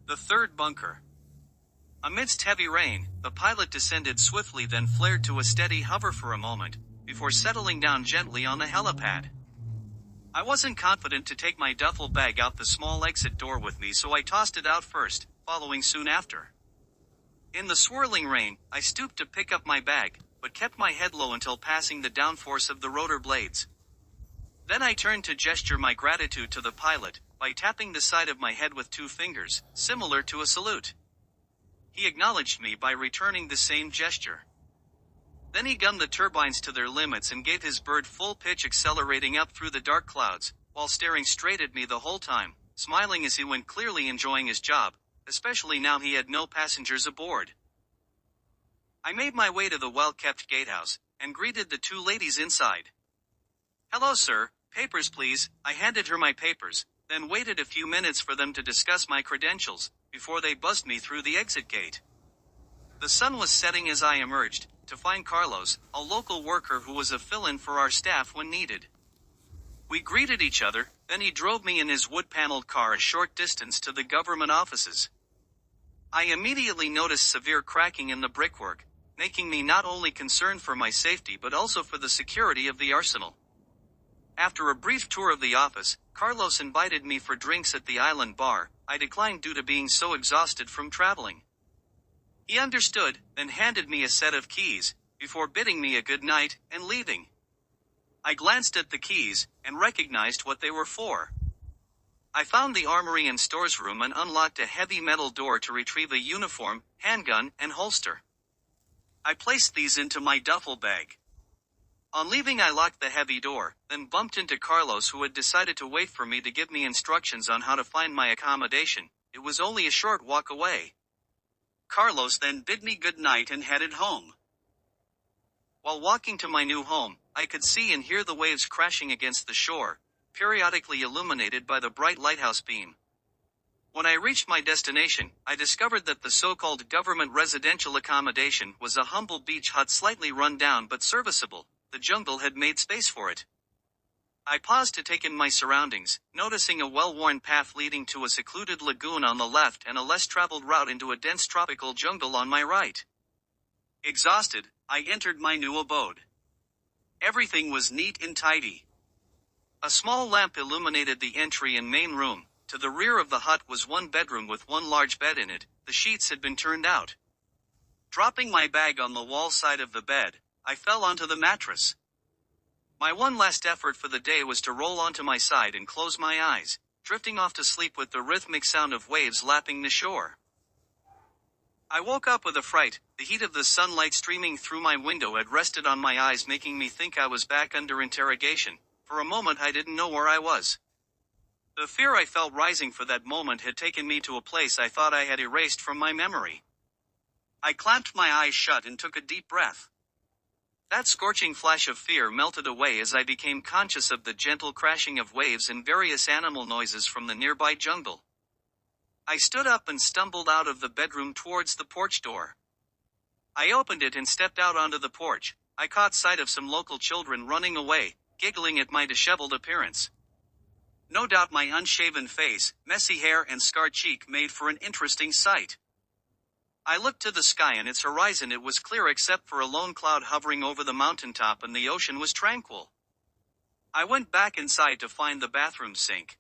The third bunker. Amidst heavy rain, the pilot descended swiftly, then flared to a steady hover for a moment, before settling down gently on the helipad. I wasn't confident to take my duffel bag out the small exit door with me, so I tossed it out first, following soon after. In the swirling rain, I stooped to pick up my bag, but kept my head low until passing the downforce of the rotor blades. Then I turned to gesture my gratitude to the pilot, by tapping the side of my head with 2 fingers, similar to a salute. He acknowledged me by returning the same gesture. Then he gunned the turbines to their limits and gave his bird full pitch, accelerating up through the dark clouds, while staring straight at me the whole time, smiling as he went, clearly enjoying his job, especially now he had no passengers aboard. I made my way to the well-kept gatehouse, and greeted the 2 ladies inside. "Hello, sir, papers please." I handed her my papers, then waited a few minutes for them to discuss my credentials, before they buzzed me through the exit gate. The sun was setting as I emerged, to find Carlos, a local worker who was a fill-in for our staff when needed. We greeted each other, then he drove me in his wood-paneled car a short distance to the government offices. I immediately noticed severe cracking in the brickwork, making me not only concerned for my safety but also for the security of the arsenal. After a brief tour of the office, Carlos invited me for drinks at the island bar. I declined due to being so exhausted from traveling. He understood, then handed me a set of keys, before bidding me a good night, and leaving. I glanced at the keys, and recognized what they were for. I found the armory and stores room and unlocked a heavy metal door to retrieve a uniform, handgun, and holster. I placed these into my duffel bag. On leaving, I locked the heavy door, then bumped into Carlos, who had decided to wait for me to give me instructions on how to find my accommodation. It was only a short walk away. Carlos then bid me good night and headed home. While walking to my new home, I could see and hear the waves crashing against the shore, periodically illuminated by the bright lighthouse beam. When I reached my destination, I discovered that the so-called government residential accommodation was a humble beach hut, slightly run down but serviceable. The jungle had made space for it. I paused to take in my surroundings, noticing a well-worn path leading to a secluded lagoon on the left and a less traveled route into a dense tropical jungle on my right. Exhausted, I entered my new abode. Everything was neat and tidy. A small lamp illuminated the entry and main room. To the rear of the hut was one bedroom with one large bed in it. The sheets had been turned out. Dropping my bag on the wall side of the bed, I fell onto the mattress. My one last effort for the day was to roll onto my side and close my eyes, drifting off to sleep with the rhythmic sound of waves lapping the shore. I woke up with a fright. The heat of the sunlight streaming through my window had rested on my eyes, making me think I was back under interrogation. For a moment I didn't know where I was. The fear I felt rising for that moment had taken me to a place I thought I had erased from my memory. I clamped my eyes shut and took a deep breath. That scorching flash of fear melted away as I became conscious of the gentle crashing of waves and various animal noises from the nearby jungle. I stood up and stumbled out of the bedroom towards the porch door. I opened it and stepped out onto the porch. I caught sight of some local children running away, giggling at my disheveled appearance. No doubt my unshaven face, messy hair, and scarred cheek made for an interesting sight. I looked to the sky and its horizon. It was clear except for a lone cloud hovering over the mountaintop, and the ocean was tranquil. I went back inside to find the bathroom sink.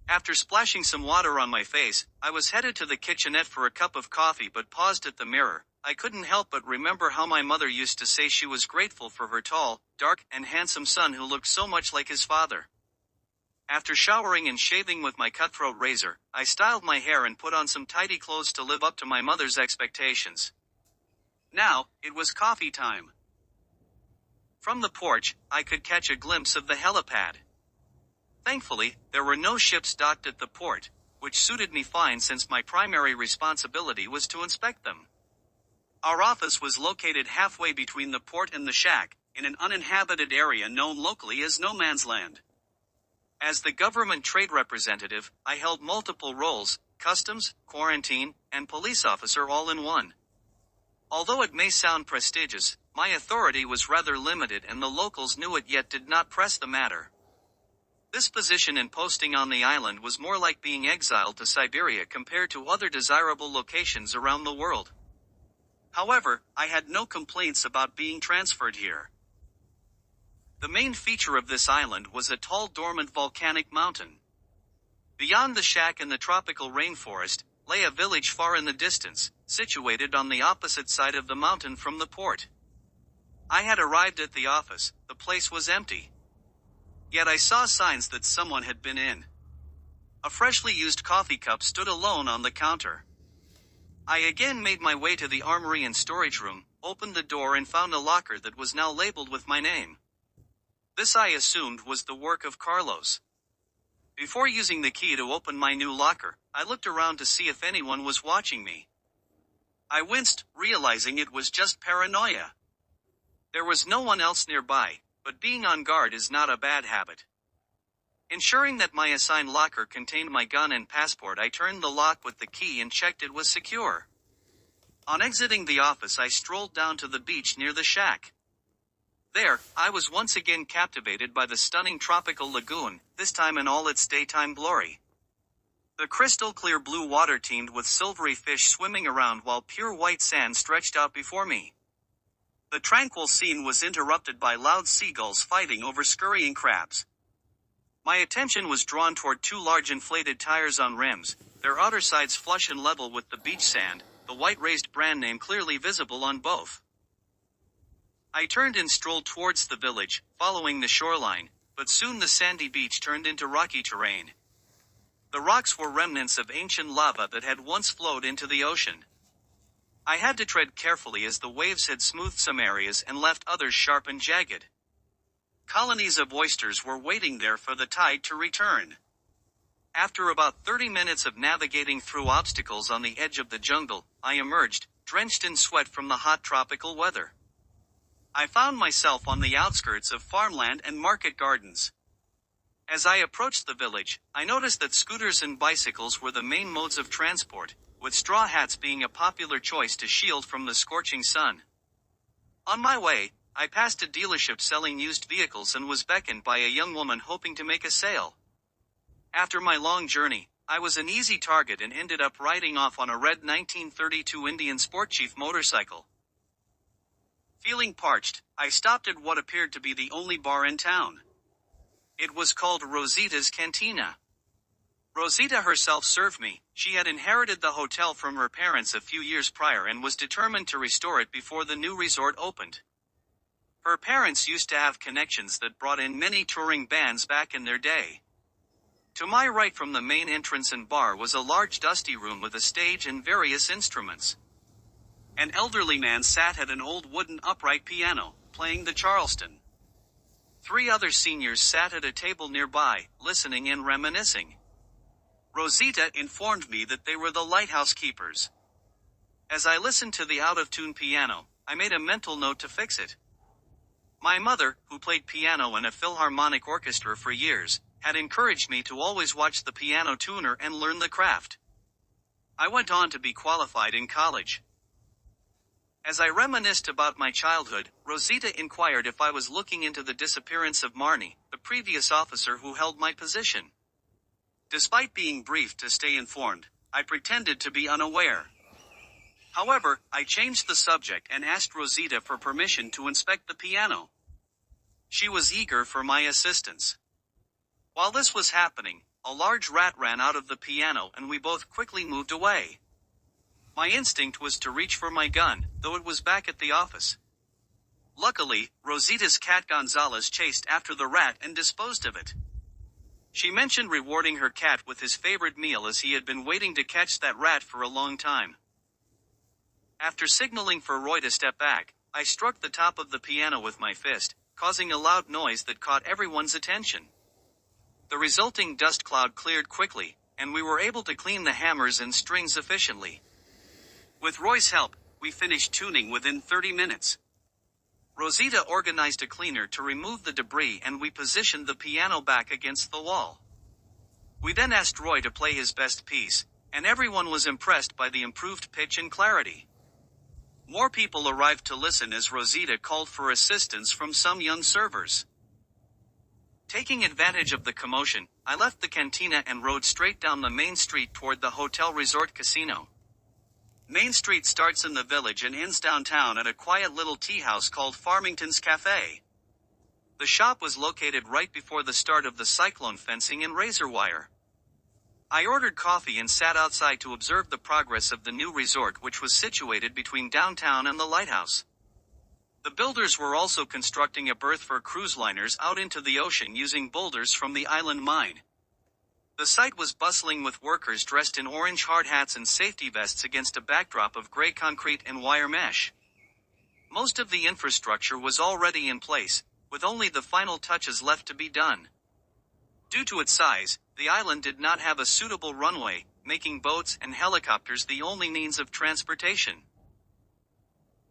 After splashing some water on my face, I was headed to the kitchenette for a cup of coffee but paused at the mirror. I couldn't help but remember how my mother used to say she was grateful for her tall, dark, and handsome son who looked so much like his father. After showering and shaving with my cutthroat razor, I styled my hair and put on some tidy clothes to live up to my mother's expectations. Now, it was coffee time. From the porch, I could catch a glimpse of the helipad. Thankfully, there were no ships docked at the port, which suited me fine since my primary responsibility was to inspect them. Our office was located halfway between the port and the shack, in an uninhabited area known locally as No Man's Land. As the government trade representative, I held multiple roles: customs, quarantine, and police officer all in one. Although it may sound prestigious, my authority was rather limited and the locals knew it yet did not press the matter. This position and posting on the island was more like being exiled to Siberia compared to other desirable locations around the world. However, I had no complaints about being transferred here. The main feature of this island was a tall dormant volcanic mountain. Beyond the shack and the tropical rainforest, lay a village far in the distance, situated on the opposite side of the mountain from the port. I had arrived at the office, the place was empty. Yet I saw signs that someone had been in. A freshly used coffee cup stood alone on the counter. I again made my way to the armory and storage room, opened the door and found a locker that was now labeled with my name. This I assumed was the work of Carlos. Before using the key to open my new locker, I looked around to see if anyone was watching me. I winced, realizing it was just paranoia. There was no one else nearby, but being on guard is not a bad habit. Ensuring that my assigned locker contained my gun and passport, I turned the lock with the key and checked it was secure. On exiting the office, I strolled down to the beach near the shack. There, I was once again captivated by the stunning tropical lagoon, this time in all its daytime glory. The crystal clear blue water teemed with silvery fish swimming around while pure white sand stretched out before me. The tranquil scene was interrupted by loud seagulls fighting over scurrying crabs. My attention was drawn toward two large inflated tires on rims, their outer sides flush and level with the beach sand, the white raised brand name clearly visible on both. I turned and strolled towards the village, following the shoreline, but soon the sandy beach turned into rocky terrain. The rocks were remnants of ancient lava that had once flowed into the ocean. I had to tread carefully as the waves had smoothed some areas and left others sharp and jagged. Colonies of oysters were waiting there for the tide to return. After about 30 minutes of navigating through obstacles on the edge of the jungle, I emerged, drenched in sweat from the hot tropical weather. I found myself on the outskirts of farmland and market gardens. As I approached the village, I noticed that scooters and bicycles were the main modes of transport, with straw hats being a popular choice to shield from the scorching sun. On my way, I passed a dealership selling used vehicles and was beckoned by a young woman hoping to make a sale. After my long journey, I was an easy target and ended up riding off on a red 1932 Indian Sport Chief motorcycle. Feeling parched, I stopped at what appeared to be the only bar in town. It was called Rosita's Cantina. Rosita herself served me. She had inherited the hotel from her parents a few years prior and was determined to restore it before the new resort opened. Her parents used to have connections that brought in many touring bands back in their day. To my right from the main entrance and bar was a large dusty room with a stage and various instruments. An elderly man sat at an old wooden upright piano, playing the Charleston. 3 other seniors sat at a table nearby, listening and reminiscing. Rosita informed me that they were the lighthouse keepers. As I listened to the out-of-tune piano, I made a mental note to fix it. My mother, who played piano in a philharmonic orchestra for years, had encouraged me to always watch the piano tuner and learn the craft. I went on to be qualified in college. As I reminisced about my childhood, Rosita inquired if I was looking into the disappearance of Marnie, the previous officer who held my position. Despite being briefed to stay informed, I pretended to be unaware. However, I changed the subject and asked Rosita for permission to inspect the piano. She was eager for my assistance. While this was happening, a large rat ran out of the piano and we both quickly moved away. My instinct was to reach for my gun, though it was back at the office. Luckily, Rosita's cat Gonzalez chased after the rat and disposed of it. She mentioned rewarding her cat with his favorite meal as he had been waiting to catch that rat for a long time. After signaling for Roy to step back, I struck the top of the piano with my fist, causing a loud noise that caught everyone's attention. The resulting dust cloud cleared quickly, and we were able to clean the hammers and strings efficiently. With Roy's help, we finished tuning within 30 minutes. Rosita organized a cleaner to remove the debris and we positioned the piano back against the wall. We then asked Roy to play his best piece, and everyone was impressed by the improved pitch and clarity. More people arrived to listen as Rosita called for assistance from some young servers. Taking advantage of the commotion, I left the cantina and rode straight down the main street toward the hotel resort casino. Main Street starts in the village and ends downtown at a quiet little tea house called Farmington's Cafe. The shop was located right before the start of the cyclone fencing and razor wire. I ordered coffee and sat outside to observe the progress of the new resort, which was situated between downtown and the lighthouse. The builders were also constructing a berth for cruise liners out into the ocean using boulders from the island mine. The site was bustling with workers dressed in orange hard hats and safety vests against a backdrop of gray concrete and wire mesh. Most of the infrastructure was already in place, with only the final touches left to be done. Due to its size, the island did not have a suitable runway, making boats and helicopters the only means of transportation.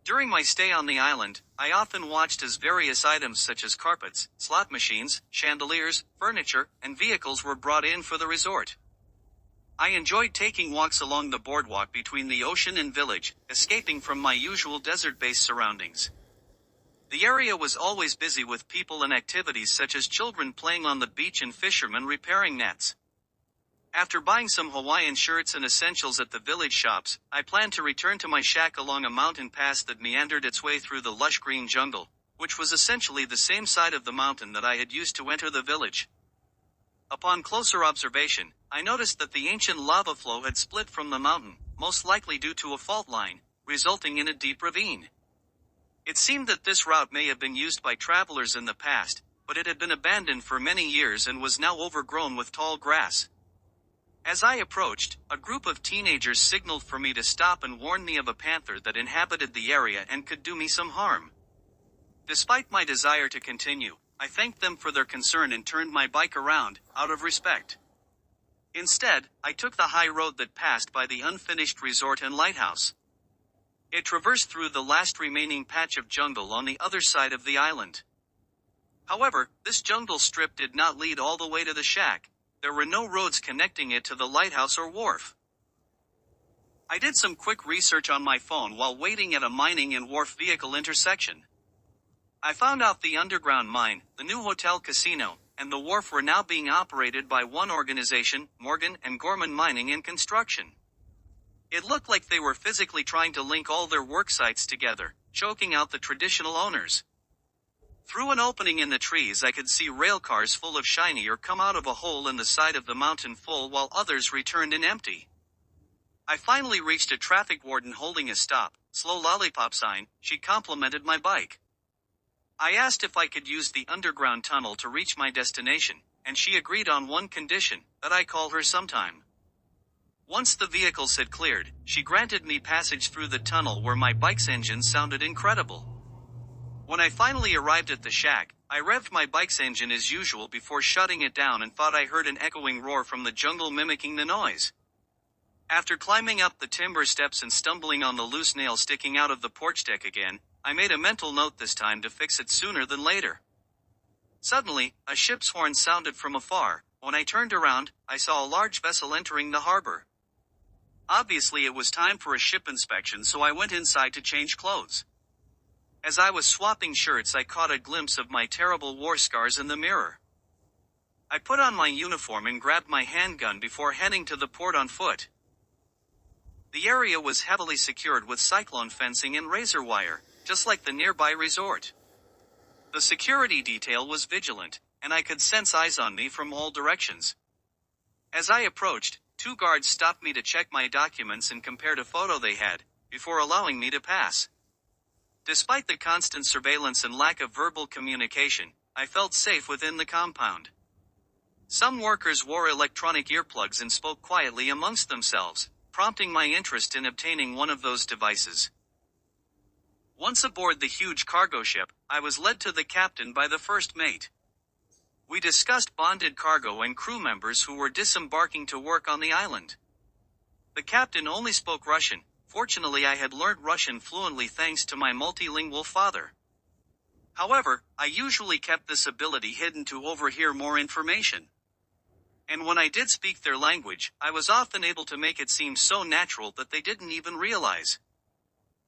During my stay on the island, I often watched as various items such as carpets, slot machines, chandeliers, furniture, and vehicles were brought in for the resort. I enjoyed taking walks along the boardwalk between the ocean and village, escaping from my usual desert-based surroundings. The area was always busy with people and activities such as children playing on the beach and fishermen repairing nets. After buying some Hawaiian shirts and essentials at the village shops, I planned to return to my shack along a mountain pass that meandered its way through the lush green jungle, which was essentially the same side of the mountain that I had used to enter the village. Upon closer observation, I noticed that the ancient lava flow had split from the mountain, most likely due to a fault line, resulting in a deep ravine. It seemed that this route may have been used by travelers in the past, but it had been abandoned for many years and was now overgrown with tall grass. As I approached, a group of teenagers signaled for me to stop and warned me of a panther that inhabited the area and could do me some harm. Despite my desire to continue, I thanked them for their concern and turned my bike around, out of respect. Instead, I took the high road that passed by the unfinished resort and lighthouse. It traversed through the last remaining patch of jungle on the other side of the island. However, this jungle strip did not lead all the way to the shack. There were no roads connecting it to the lighthouse or wharf. I did some quick research on my phone while waiting at a mining and wharf vehicle intersection. I found out the underground mine, the new hotel casino, and the wharf were now being operated by one organization, Morgan and Gorman Mining and Construction. It looked like they were physically trying to link all their work sites together, choking out the traditional owners. Through an opening in the trees I could see rail cars full of shiny ore come out of a hole in the side of the mountain full while others returned in empty. I finally reached a traffic warden holding a stop, slow lollipop sign. She complimented my bike. I asked if I could use the underground tunnel to reach my destination, and she agreed on one condition, that I call her sometime. Once the vehicles had cleared, she granted me passage through the tunnel where my bike's engine sounded incredible. When I finally arrived at the shack, I revved my bike's engine as usual before shutting it down and thought I heard an echoing roar from the jungle mimicking the noise. After climbing up the timber steps and stumbling on the loose nail sticking out of the porch deck again, I made a mental note this time to fix it sooner than later. Suddenly, a ship's horn sounded from afar. When I turned around, I saw a large vessel entering the harbor. Obviously it was time for a ship inspection, so I went inside to change clothes. As I was swapping shirts, I caught a glimpse of my terrible war scars in the mirror. I put on my uniform and grabbed my handgun before heading to the port on foot. The area was heavily secured with cyclone fencing and razor wire, just like the nearby resort. The security detail was vigilant, and I could sense eyes on me from all directions. As I approached, 2 guards stopped me to check my documents and compared a photo they had, before allowing me to pass. Despite the constant surveillance and lack of verbal communication, I felt safe within the compound. Some workers wore electronic earplugs and spoke quietly amongst themselves, prompting my interest in obtaining one of those devices. Once aboard the huge cargo ship, I was led to the captain by the first mate. We discussed bonded cargo and crew members who were disembarking to work on the island. The captain only spoke Russian. Fortunately, I had learned Russian fluently thanks to my multilingual father. However, I usually kept this ability hidden to overhear more information. And when I did speak their language, I was often able to make it seem so natural that they didn't even realize.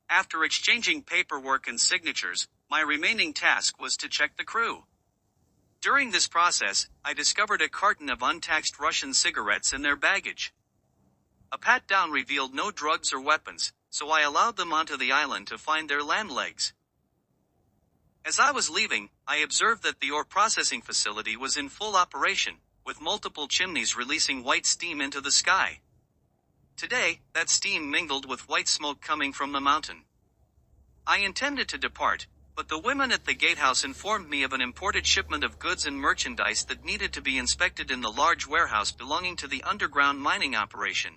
After exchanging paperwork and signatures, my remaining task was to check the crew. During this process, I discovered a carton of untaxed Russian cigarettes in their baggage. A pat-down revealed no drugs or weapons, so I allowed them onto the island to find their land legs. As I was leaving, I observed that the ore processing facility was in full operation, with multiple chimneys releasing white steam into the sky. Today, that steam mingled with white smoke coming from the mountain. I intended to depart, but the women at the gatehouse informed me of an imported shipment of goods and merchandise that needed to be inspected in the large warehouse belonging to the underground mining operation.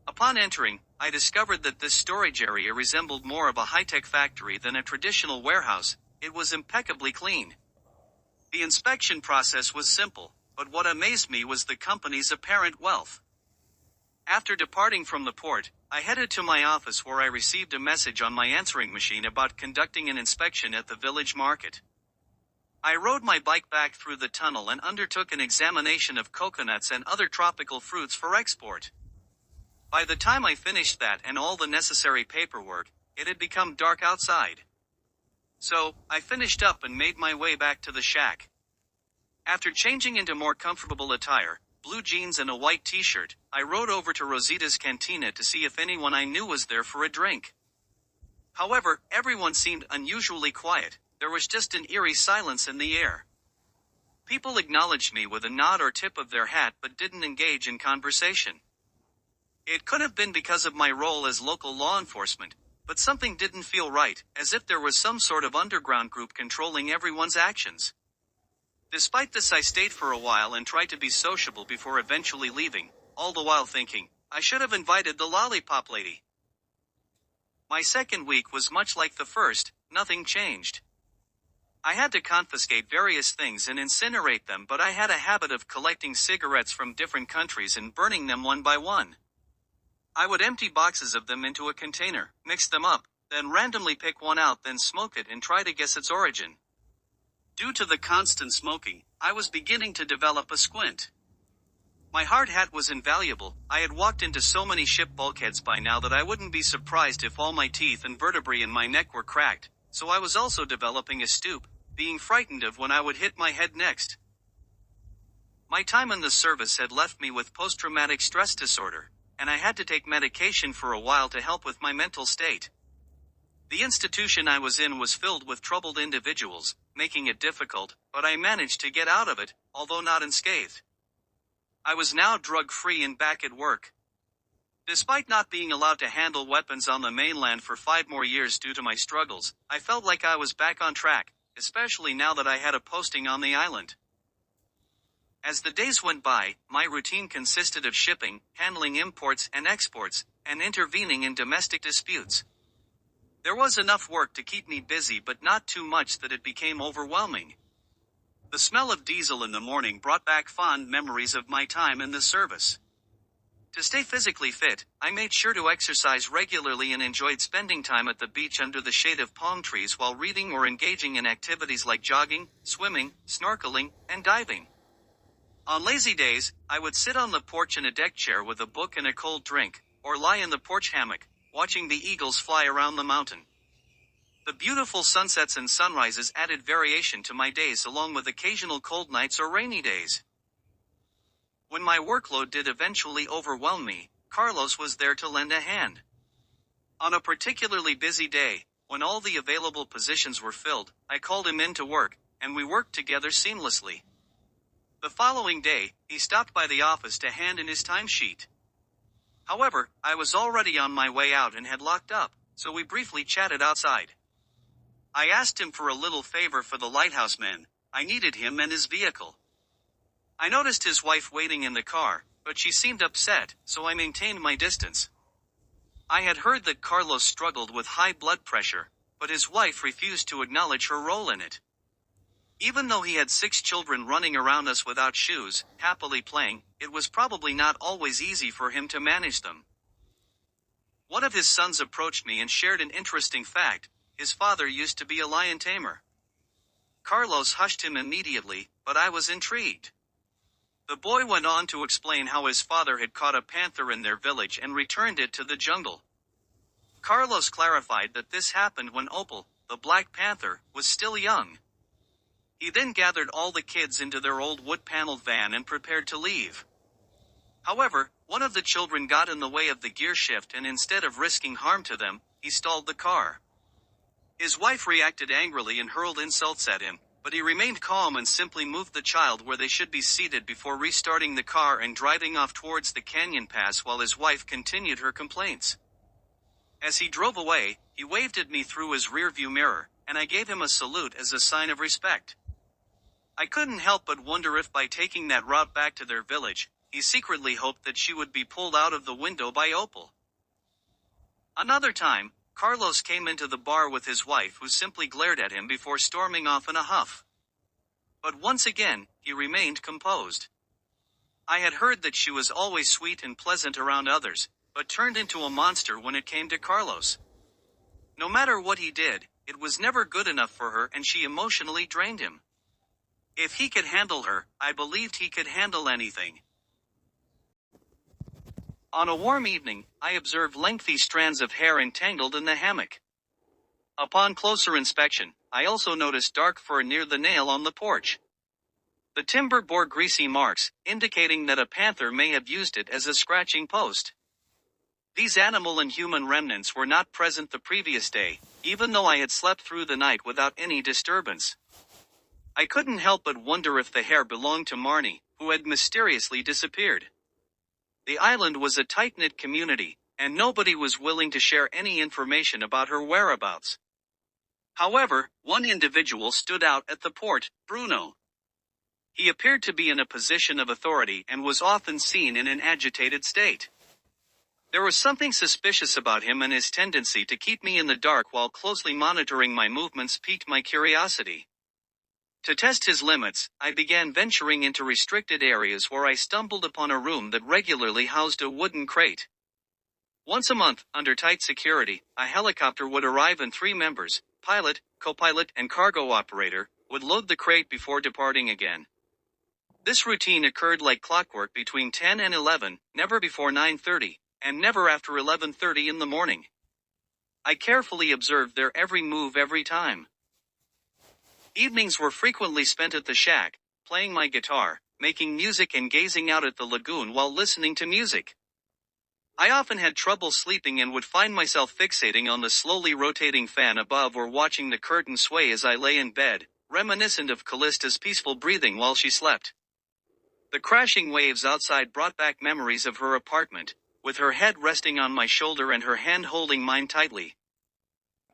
Upon entering, I discovered that this storage area resembled more of a high-tech factory than a traditional warehouse. It was impeccably clean. The inspection process was simple, but what amazed me was the company's apparent wealth. After departing from the port, I headed to my office where I received a message on my answering machine about conducting an inspection at the village market. I rode my bike back through the tunnel and undertook an examination of coconuts and other tropical fruits for export. By the time I finished that and all the necessary paperwork, it had become dark outside. So, I finished up and made my way back to the shack. After changing into more comfortable attire, blue jeans and a white t-shirt, I rode over to Rosita's cantina to see if anyone I knew was there for a drink. However, everyone seemed unusually quiet. There was just an eerie silence in the air. People acknowledged me with a nod or tip of their hat but didn't engage in conversation. It could have been because of my role as local law enforcement, but something didn't feel right, as if there was some sort of underground group controlling everyone's actions. Despite this, I stayed for a while and tried to be sociable before eventually leaving, all the while thinking, I should have invited the lollipop lady. My second week was much like the first, nothing changed. I had to confiscate various things and incinerate them, but I had a habit of collecting cigarettes from different countries and burning them one by one. I would empty boxes of them into a container, mix them up, then randomly pick one out, then smoke it and try to guess its origin. Due to the constant smoking, I was beginning to develop a squint. My hard hat was invaluable. I had walked into so many ship bulkheads by now that I wouldn't be surprised if all my teeth and vertebrae in my neck were cracked, so I was also developing a stoop, being frightened of when I would hit my head next. My time in the service had left me with post-traumatic stress disorder, and I had to take medication for a while to help with my mental state. The institution I was in was filled with troubled individuals, making it difficult, but I managed to get out of it, although not unscathed. I was now drug-free and back at work. Despite not being allowed to handle weapons on the mainland for 5 more years due to my struggles, I felt like I was back on track, especially now that I had a posting on the island. As the days went by, my routine consisted of shipping, handling imports and exports, and intervening in domestic disputes. There was enough work to keep me busy, but not too much that it became overwhelming. The smell of diesel in the morning brought back fond memories of my time in the service. To stay physically fit, I made sure to exercise regularly and enjoyed spending time at the beach under the shade of palm trees while reading or engaging in activities like jogging, swimming, snorkeling, and diving. On lazy days, I would sit on the porch in a deck chair with a book and a cold drink, or lie in the porch hammock, watching the eagles fly around the mountain. The beautiful sunsets and sunrises added variation to my days, along with occasional cold nights or rainy days. When my workload did eventually overwhelm me, Carlos was there to lend a hand. On a particularly busy day, when all the available positions were filled, I called him in to work, and we worked together seamlessly. The following day, he stopped by the office to hand in his timesheet. However, I was already on my way out and had locked up, so we briefly chatted outside. I asked him for a little favor for the lighthouse man. I needed him and his vehicle. I noticed his wife waiting in the car, but she seemed upset, so I maintained my distance. I had heard that Carlos struggled with high blood pressure, but his wife refused to acknowledge her role in it. Even though he had 6 children running around us without shoes, happily playing, it was probably not always easy for him to manage them. One of his sons approached me and shared an interesting fact: his father used to be a lion tamer. Carlos hushed him immediately, but I was intrigued. The boy went on to explain how his father had caught a panther in their village and returned it to the jungle. Carlos clarified that this happened when Opal, the black panther, was still young. He then gathered all the kids into their old wood-paneled van and prepared to leave. However, one of the children got in the way of the gear shift, and instead of risking harm to them, he stalled the car. His wife reacted angrily and hurled insults at him, but he remained calm and simply moved the child where they should be seated before restarting the car and driving off towards the canyon pass while his wife continued her complaints. As he drove away, he waved at me through his rearview mirror, and I gave him a salute as a sign of respect. I couldn't help but wonder if by taking that route back to their village, he secretly hoped that she would be pulled out of the window by Opal. Another time, Carlos came into the bar with his wife, who simply glared at him before storming off in a huff. But once again, he remained composed. I had heard that she was always sweet and pleasant around others, but turned into a monster when it came to Carlos. No matter what he did, it was never good enough for her, and she emotionally drained him. If he could handle her, I believed he could handle anything. On a warm evening, I observed lengthy strands of hair entangled in the hammock. Upon closer inspection, I also noticed dark fur near the nail on the porch. The timber bore greasy marks, indicating that a panther may have used it as a scratching post. These animal and human remnants were not present the previous day, even though I had slept through the night without any disturbance. I couldn't help but wonder if the hair belonged to Marnie, who had mysteriously disappeared. The island was a tight-knit community, and nobody was willing to share any information about her whereabouts. However, one individual stood out at the port, Bruno. He appeared to be in a position of authority and was often seen in an agitated state. There was something suspicious about him, and his tendency to keep me in the dark while closely monitoring my movements piqued my curiosity. To test his limits, I began venturing into restricted areas where I stumbled upon a room that regularly housed a wooden crate. Once a month, under tight security, a helicopter would arrive and 3 members, pilot, co-pilot, and cargo operator, would load the crate before departing again. This routine occurred like clockwork between 10 and 11, never before 9:30, and never after 11:30 in the morning. I carefully observed their every move every time. Evenings were frequently spent at the shack, playing my guitar, making music, and gazing out at the lagoon while listening to music. I often had trouble sleeping and would find myself fixating on the slowly rotating fan above or watching the curtain sway as I lay in bed, reminiscent of Callista's peaceful breathing while she slept. The crashing waves outside brought back memories of her apartment, with her head resting on my shoulder and her hand holding mine tightly.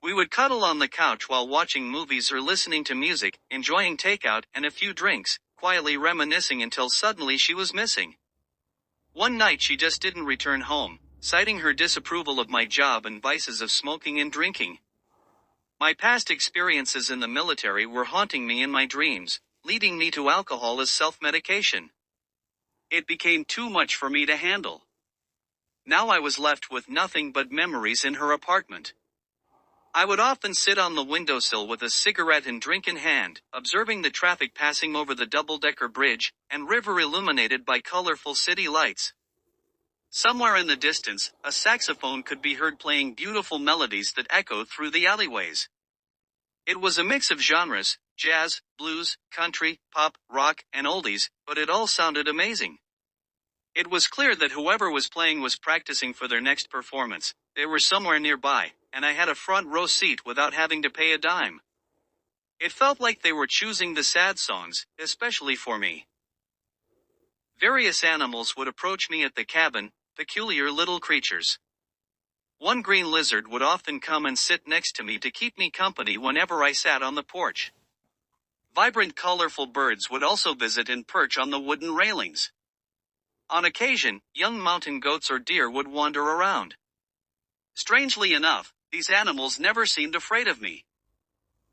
We would cuddle on the couch while watching movies or listening to music, enjoying takeout and a few drinks, quietly reminiscing until suddenly she was missing. One night she just didn't return home, citing her disapproval of my job and vices of smoking and drinking. My past experiences in the military were haunting me in my dreams, leading me to alcohol as self-medication. It became too much for me to handle. Now I was left with nothing but memories in her apartment. I would often sit on the windowsill with a cigarette and drink in hand, observing the traffic passing over the double-decker bridge, and river illuminated by colorful city lights. Somewhere in the distance, a saxophone could be heard playing beautiful melodies that echoed through the alleyways. It was a mix of genres, jazz, blues, country, pop, rock, and oldies, but it all sounded amazing. It was clear that whoever was playing was practicing for their next performance. They were somewhere nearby, and I had a front row seat without having to pay a dime. It felt like they were choosing the sad songs, especially for me. Various animals would approach me at the cabin, peculiar little creatures. One green lizard would often come and sit next to me to keep me company whenever I sat on the porch. Vibrant, colorful birds would also visit and perch on the wooden railings. On occasion, young mountain goats or deer would wander around. Strangely enough, these animals never seemed afraid of me.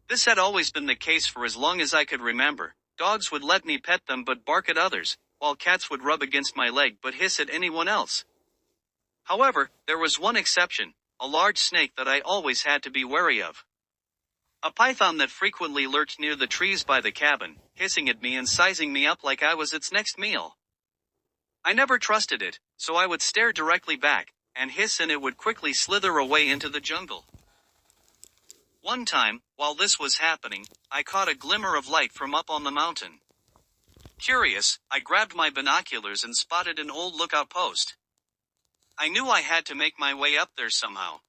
This had always been the case for as long as I could remember. Dogs would let me pet them but bark at others, while cats would rub against my leg but hiss at anyone else. However, there was one exception, a large snake that I always had to be wary of. A python that frequently lurked near the trees by the cabin, hissing at me and sizing me up like I was its next meal. I never trusted it, so I would stare directly back, and hiss, and it would quickly slither away into the jungle. One time, while this was happening, I caught a glimmer of light from up on the mountain. Curious, I grabbed my binoculars and spotted an old lookout post. I knew I had to make my way up there somehow.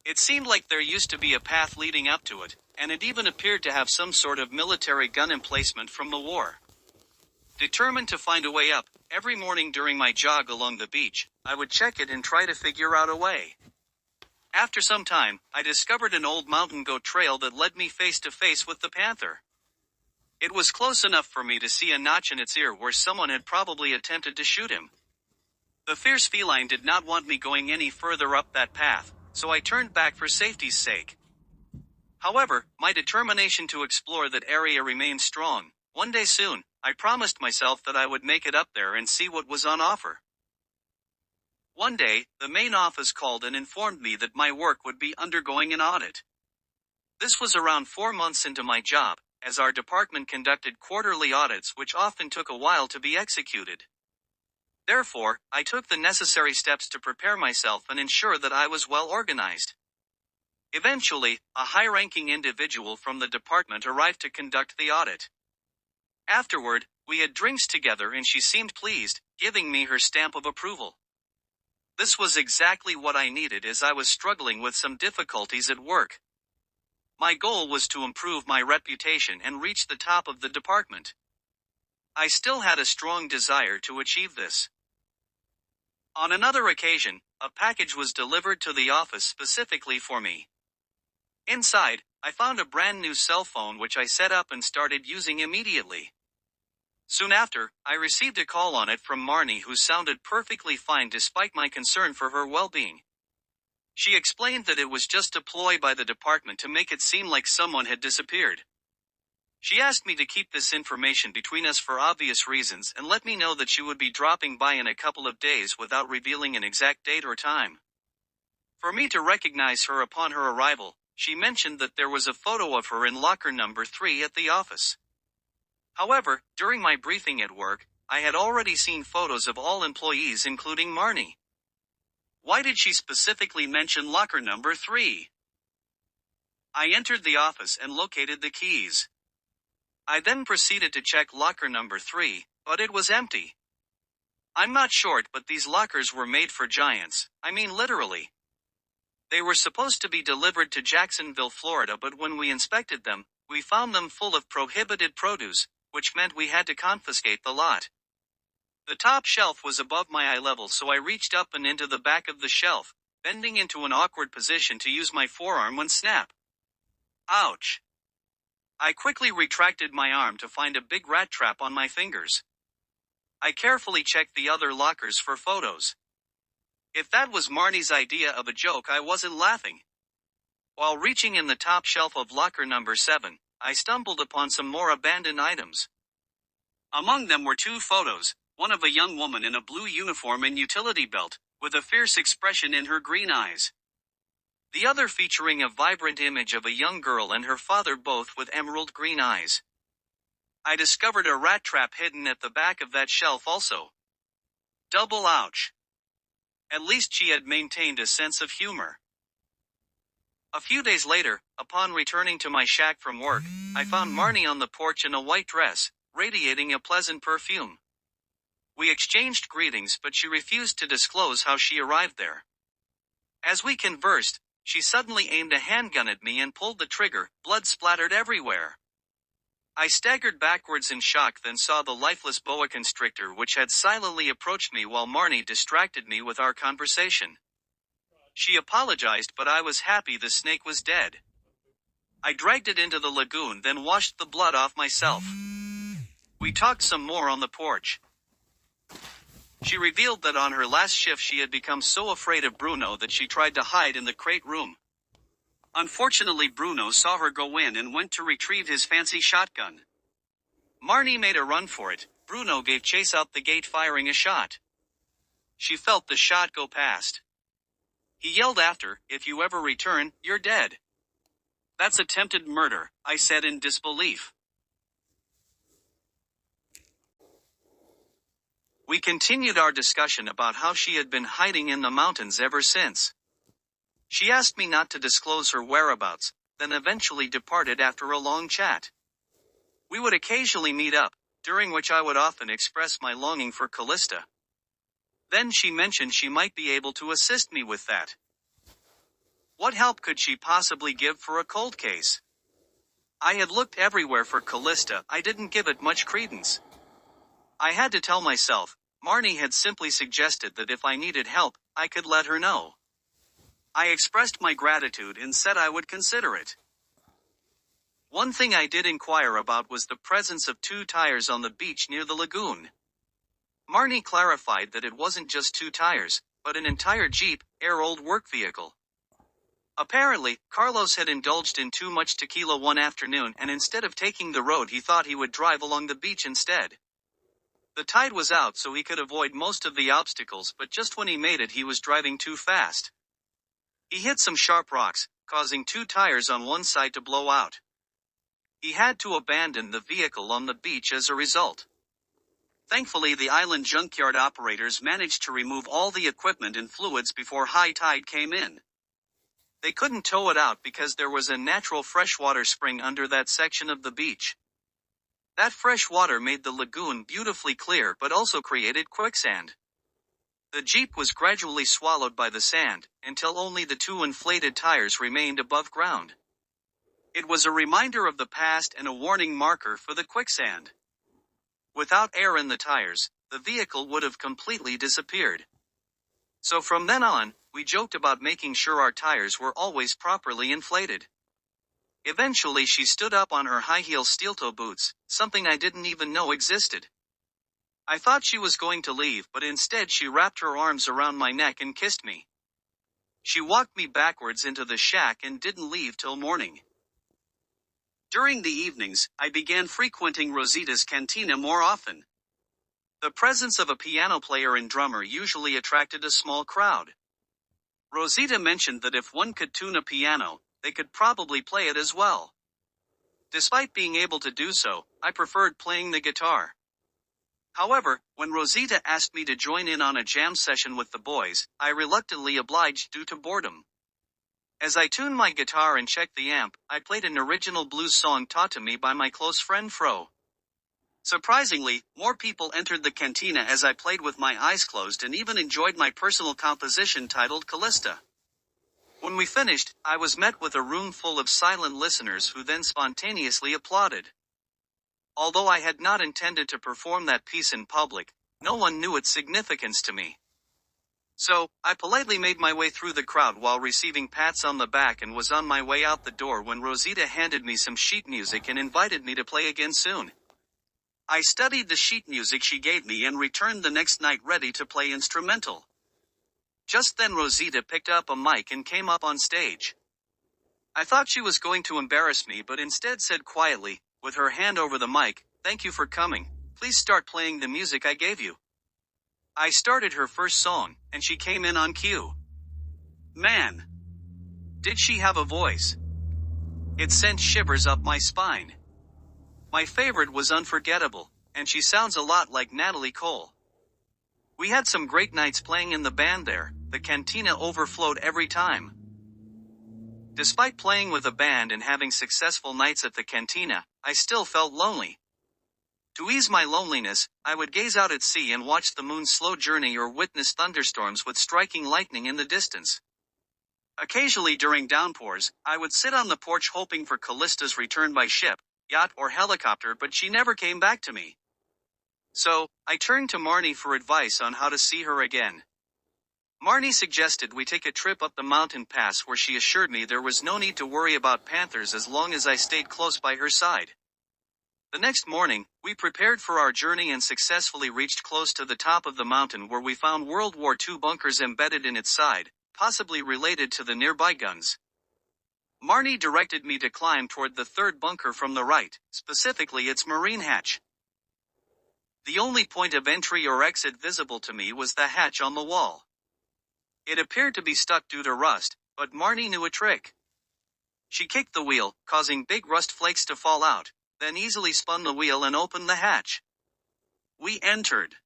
It seemed like there used to be a path leading up to it, and it even appeared to have some sort of military gun emplacement from the war. Determined to find a way up, every morning during my jog along the beach, I would check it and try to figure out a way. After some time, I discovered an old mountain goat trail that led me face to face with the panther. It was close enough for me to see a notch in its ear where someone had probably attempted to shoot him. The fierce feline did not want me going any further up that path, so I turned back for safety's sake. However, my determination to explore that area remained strong. One day soon, I promised myself that I would make it up there and see what was on offer. One day, the main office called and informed me that my work would be undergoing an audit. This was around 4 months into my job, as our department conducted quarterly audits which often took a while to be executed. Therefore, I took the necessary steps to prepare myself and ensure that I was well organized. Eventually, a high-ranking individual from the department arrived to conduct the audit. Afterward, we had drinks together and she seemed pleased, giving me her stamp of approval. This was exactly what I needed as I was struggling with some difficulties at work. My goal was to improve my reputation and reach the top of the department. I still had a strong desire to achieve this. On another occasion, a package was delivered to the office specifically for me. Inside, I found a brand new cell phone which I set up and started using immediately. Soon after, I received a call on it from Marnie, who sounded perfectly fine despite my concern for her well-being. She explained that it was just a ploy by the department to make it seem like someone had disappeared. She asked me to keep this information between us for obvious reasons and let me know that she would be dropping by in a couple of days without revealing an exact date or time. For me to recognize her upon her arrival, she mentioned that there was a photo of her in locker number 3 at the office. However, during my briefing at work, I had already seen photos of all employees including Marnie. Why did she specifically mention locker number 3? I entered the office and located the keys. I then proceeded to check locker number 3, but it was empty. I'm not short, but these lockers were made for giants, I mean literally. They were supposed to be delivered to Jacksonville, Florida, but when we inspected them, we found them full of prohibited produce, which meant we had to confiscate the lot. The top shelf was above my eye level, so I reached up and into the back of the shelf, bending into an awkward position to use my forearm when snap. Ouch! I quickly retracted my arm to find a big rat trap on my fingers. I carefully checked the other lockers for photos. If that was Marnie's idea of a joke, I wasn't laughing. While reaching in the top shelf of locker number 7, I stumbled upon some more abandoned items. Among them were 2 photos, one of a young woman in a blue uniform and utility belt, with a fierce expression in her green eyes. The other featuring a vibrant image of a young girl and her father, both with emerald green eyes. I discovered a rat trap hidden at the back of that shelf also. Double ouch. At least she had maintained a sense of humor. A few days later, upon returning to my shack from work, I found Marnie on the porch in a white dress, radiating a pleasant perfume. We exchanged greetings, but she refused to disclose how she arrived there. As we conversed, she suddenly aimed a handgun at me and pulled the trigger, blood splattered everywhere. I staggered backwards in shock, then saw the lifeless boa constrictor which had silently approached me while Marnie distracted me with our conversation. She apologized, but I was happy the snake was dead. I dragged it into the lagoon, then washed the blood off myself. We talked some more on the porch. She revealed that on her last shift she had become so afraid of Bruno that she tried to hide in the crate room. Unfortunately, Bruno saw her go in and went to retrieve his fancy shotgun. Marnie made a run for it. Bruno gave chase out the gate, firing a shot. She felt the shot go past. He yelled after, "If you ever return, you're dead." "That's attempted murder," I said in disbelief. We continued our discussion about how she had been hiding in the mountains ever since. She asked me not to disclose her whereabouts, then eventually departed after a long chat. We would occasionally meet up, during which I would often express my longing for Callista. Then she mentioned she might be able to assist me with that. What help could she possibly give for a cold case? I had looked everywhere for Callista, I didn't give it much credence. I had to tell myself, Marnie had simply suggested that if I needed help, I could let her know. I expressed my gratitude and said I would consider it. One thing I did inquire about was the presence of 2 tires on the beach near the lagoon. Marnie clarified that it wasn't just 2 tires, but an entire Jeep, old work vehicle. Apparently, Carlos had indulged in too much tequila one afternoon and instead of taking the road he thought he would drive along the beach instead. The tide was out so he could avoid most of the obstacles, but just when he made it he was driving too fast. He hit some sharp rocks, causing 2 tires on one side to blow out. He had to abandon the vehicle on the beach as a result. Thankfully the island junkyard operators managed to remove all the equipment and fluids before high tide came in. They couldn't tow it out because there was a natural freshwater spring under that section of the beach. That fresh water made the lagoon beautifully clear but also created quicksand. The Jeep was gradually swallowed by the sand, until only the 2 inflated tires remained above ground. It was a reminder of the past and a warning marker for the quicksand. Without air in the tires, the vehicle would have completely disappeared. So from then on, we joked about making sure our tires were always properly inflated. Eventually she stood up on her high-heel steel-toe boots, something I didn't even know existed. I thought she was going to leave, but instead she wrapped her arms around my neck and kissed me. She walked me backwards into the shack and didn't leave till morning. During the evenings, I began frequenting Rosita's cantina more often. The presence of a piano player and drummer usually attracted a small crowd. Rosita mentioned that if one could tune a piano, they could probably play it as well. Despite being able to do so, I preferred playing the guitar. However, when Rosita asked me to join in on a jam session with the boys, I reluctantly obliged due to boredom. As I tuned my guitar and checked the amp, I played an original blues song taught to me by my close friend Fro. Surprisingly, more people entered the cantina as I played with my eyes closed and even enjoyed my personal composition titled Callista. When we finished, I was met with a room full of silent listeners who then spontaneously applauded. Although I had not intended to perform that piece in public, no one knew its significance to me. So, I politely made my way through the crowd while receiving pats on the back and was on my way out the door when Rosita handed me some sheet music and invited me to play again soon. I studied the sheet music she gave me and returned the next night ready to play instrumental. Just then Rosita picked up a mic and came up on stage. I thought she was going to embarrass me but instead said quietly, with her hand over the mic, "Thank you for coming, please start playing the music I gave you." I started her first song, and she came in on cue. Man! Did she have a voice? It sent shivers up my spine. My favorite was Unforgettable, and she sounds a lot like Natalie Cole. We had some great nights playing in the band there, the cantina overflowed every time. Despite playing with a band and having successful nights at the cantina, I still felt lonely. To ease my loneliness, I would gaze out at sea and watch the moon's slow journey or witness thunderstorms with striking lightning in the distance. Occasionally during downpours, I would sit on the porch hoping for Callista's return by ship, yacht or helicopter, but she never came back to me. So, I turned to Marnie for advice on how to see her again. Marnie suggested we take a trip up the mountain pass where she assured me there was no need to worry about panthers as long as I stayed close by her side. The next morning, we prepared for our journey and successfully reached close to the top of the mountain where we found World War II bunkers embedded in its side, possibly related to the nearby guns. Marnie directed me to climb toward the third bunker from the right, specifically its marine hatch. The only point of entry or exit visible to me was the hatch on the wall. It appeared to be stuck due to rust, but Marnie knew a trick. She kicked the wheel, causing big rust flakes to fall out, then easily spun the wheel and opened the hatch. We entered.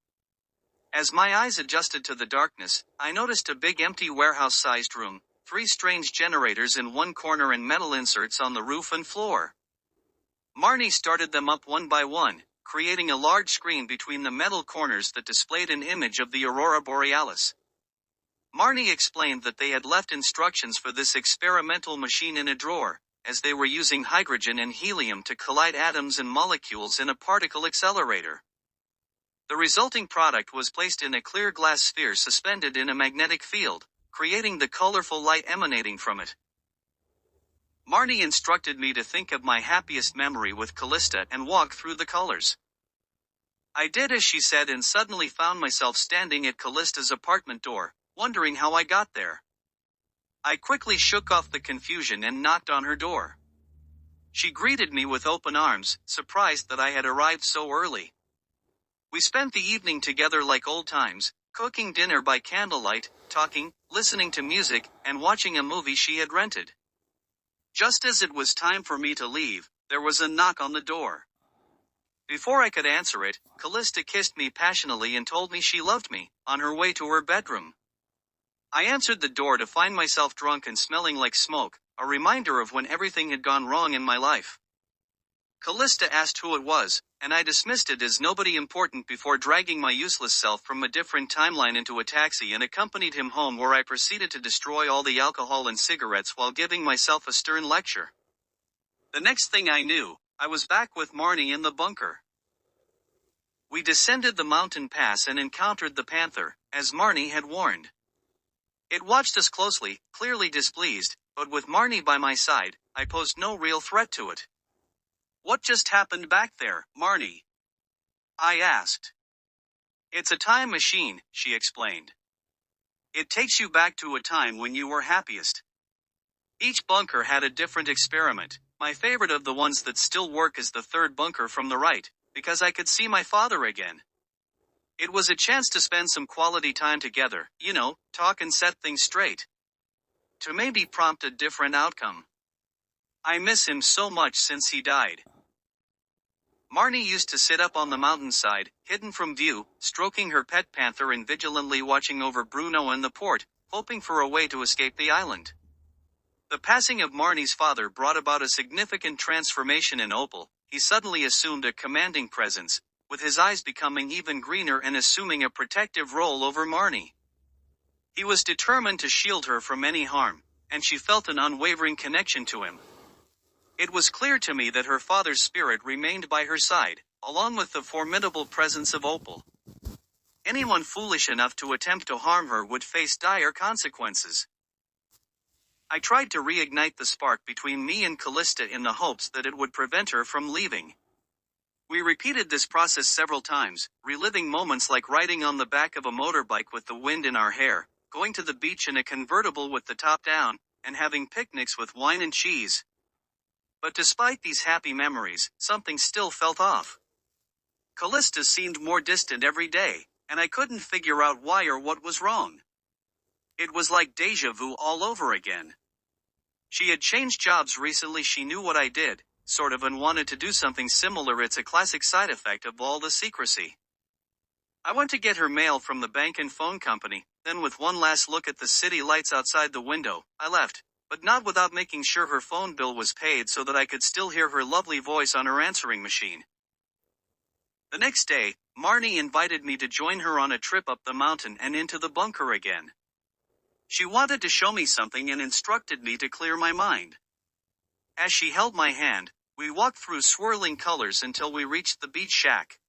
As my eyes adjusted to the darkness, I noticed a big empty warehouse-sized room, 3 strange generators in one corner and metal inserts on the roof and floor. Marnie started them up one by one, creating a large screen between the metal corners that displayed an image of the aurora borealis. Marnie explained that they had left instructions for this experimental machine in a drawer, as they were using hydrogen and helium to collide atoms and molecules in a particle accelerator. The resulting product was placed in a clear glass sphere suspended in a magnetic field, creating the colorful light emanating from it. Marnie instructed me to think of my happiest memory with Callista and walk through the colors. I did as she said and suddenly found myself standing at Callista's apartment door, wondering how I got there. I quickly shook off the confusion and knocked on her door. She greeted me with open arms, surprised that I had arrived so early. We spent the evening together like old times, cooking dinner by candlelight, talking, listening to music, and watching a movie she had rented. Just as it was time for me to leave, there was a knock on the door. Before I could answer it, Callista kissed me passionately and told me she loved me, on her way to her bedroom. I answered the door to find myself drunk and smelling like smoke, a reminder of when everything had gone wrong in my life. Callista asked who it was, and I dismissed it as nobody important before dragging my useless self from a different timeline into a taxi and accompanied him home, where I proceeded to destroy all the alcohol and cigarettes while giving myself a stern lecture. The next thing I knew, I was back with Marnie in the bunker. We descended the mountain pass and encountered the panther, as Marnie had warned. It watched us closely, clearly displeased, but with Marnie by my side, I posed no real threat to it. "What just happened back there, Marnie?" I asked. "It's a time machine," she explained. "It takes you back to a time when you were happiest." Each bunker had a different experiment. My favorite of the ones that still work is the third bunker from the right, because I could see my father again. It was a chance to spend some quality time together, talk and set things straight. To maybe prompt a different outcome. I miss him so much since he died. Marnie used to sit up on the mountainside, hidden from view, stroking her pet panther and vigilantly watching over Bruno and the port, hoping for a way to escape the island. The passing of Marnie's father brought about a significant transformation in Opal. He suddenly assumed a commanding presence, with his eyes becoming even greener and assuming a protective role over Marnie. He was determined to shield her from any harm, and she felt an unwavering connection to him. It was clear to me that her father's spirit remained by her side, along with the formidable presence of Opal. Anyone foolish enough to attempt to harm her would face dire consequences. I tried to reignite the spark between me and Callista in the hopes that it would prevent her from leaving. We repeated this process several times, reliving moments like riding on the back of a motorbike with the wind in our hair, going to the beach in a convertible with the top down, and having picnics with wine and cheese. But despite these happy memories, something still felt off. Callista seemed more distant every day, and I couldn't figure out why or what was wrong. It was like déjà vu all over again. She had changed jobs recently. She knew what I did, sort of, and wanted to do something similar. It's a classic side effect of all the secrecy. I went to get her mail from the bank and phone company, then with one last look at the city lights outside the window, I left. But not without making sure her phone bill was paid so that I could still hear her lovely voice on her answering machine. The next day, Marnie invited me to join her on a trip up the mountain and into the bunker again. She wanted to show me something and instructed me to clear my mind. As she held my hand, we walked through swirling colors until we reached the beach shack.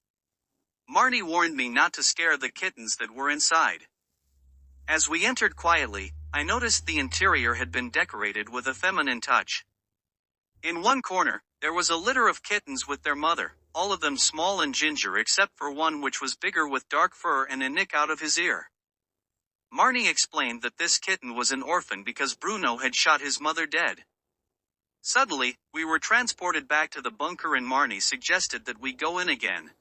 Marnie warned me not to scare the kittens that were inside. As we entered quietly, I noticed the interior had been decorated with a feminine touch. In one corner, there was a litter of kittens with their mother, all of them small and ginger except for one which was bigger with dark fur and a nick out of his ear. Marnie explained that this kitten was an orphan because Bruno had shot his mother dead. Suddenly, we were transported back to the bunker and Marnie suggested that we go in again.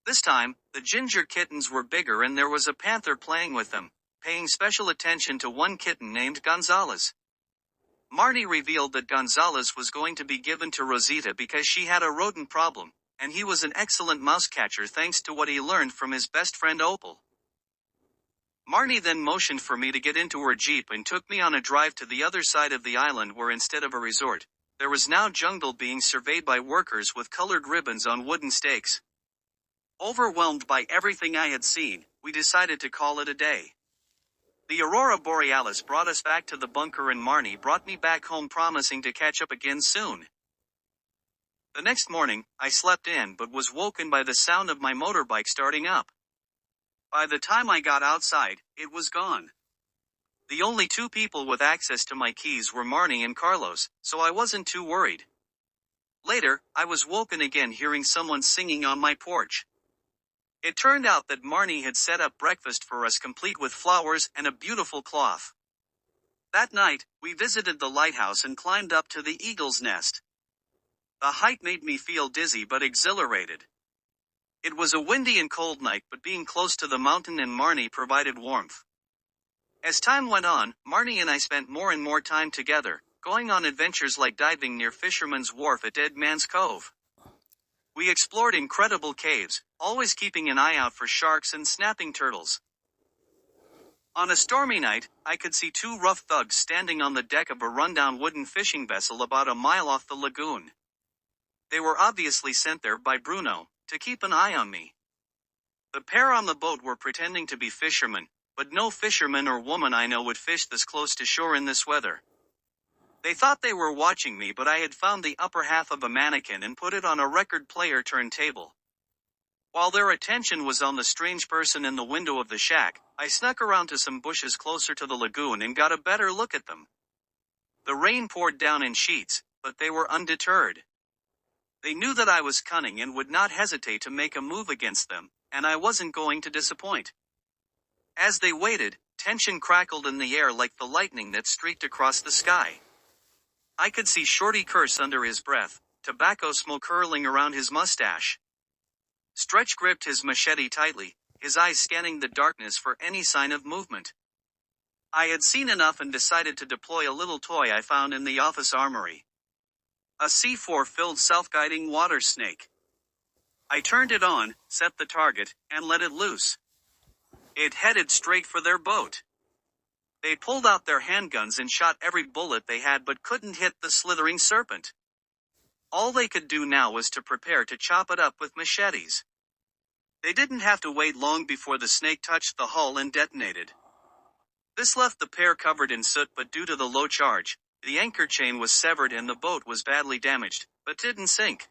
This time, the ginger kittens were bigger and there was a panther playing with them, paying special attention to one kitten named Gonzalez. Marnie revealed that Gonzalez was going to be given to Rosita because she had a rodent problem, and he was an excellent mouse catcher thanks to what he learned from his best friend Opal. Marnie then motioned for me to get into her jeep and took me on a drive to the other side of the island where instead of a resort, there was now jungle being surveyed by workers with colored ribbons on wooden stakes. Overwhelmed by everything I had seen, we decided to call it a day. The aurora borealis brought us back to the bunker and Marnie brought me back home promising to catch up again soon. The next morning, I slept in but was woken by the sound of my motorbike starting up. By the time I got outside, it was gone. The only two people with access to my keys were Marnie and Carlos, so I wasn't too worried. Later, I was woken again hearing someone singing on my porch. It turned out that Marnie had set up breakfast for us complete with flowers and a beautiful cloth. That night, we visited the lighthouse and climbed up to the eagle's nest. The height made me feel dizzy but exhilarated. It was a windy and cold night, but being close to the mountain and Marnie provided warmth. As time went on, Marnie and I spent more and more time together, going on adventures like diving near Fisherman's Wharf at Dead Man's Cove. We explored incredible caves, always keeping an eye out for sharks and snapping turtles. On a stormy night, I could see two rough thugs standing on the deck of a rundown wooden fishing vessel about a mile off the lagoon. They were obviously sent there by Bruno, to keep an eye on me. The pair on the boat were pretending to be fishermen, but no fisherman or woman I know would fish this close to shore in this weather. They thought they were watching me, but I had found the upper half of a mannequin and put it on a record player turntable. While their attention was on the strange person in the window of the shack, I snuck around to some bushes closer to the lagoon and got a better look at them. The rain poured down in sheets, but they were undeterred. They knew that I was cunning and would not hesitate to make a move against them, and I wasn't going to disappoint. As they waited, tension crackled in the air like the lightning that streaked across the sky. I could see Shorty curse under his breath, tobacco smoke curling around his mustache. Stretch gripped his machete tightly, his eyes scanning the darkness for any sign of movement. I had seen enough and decided to deploy a little toy I found in the office armory. A C4-filled self-guiding water snake. I turned it on, set the target, and let it loose. It headed straight for their boat. They pulled out their handguns and shot every bullet they had but couldn't hit the slithering serpent. All they could do now was to prepare to chop it up with machetes. They didn't have to wait long before the snake touched the hull and detonated. This left the pair covered in soot, but due to the low charge, the anchor chain was severed and the boat was badly damaged, but didn't sink.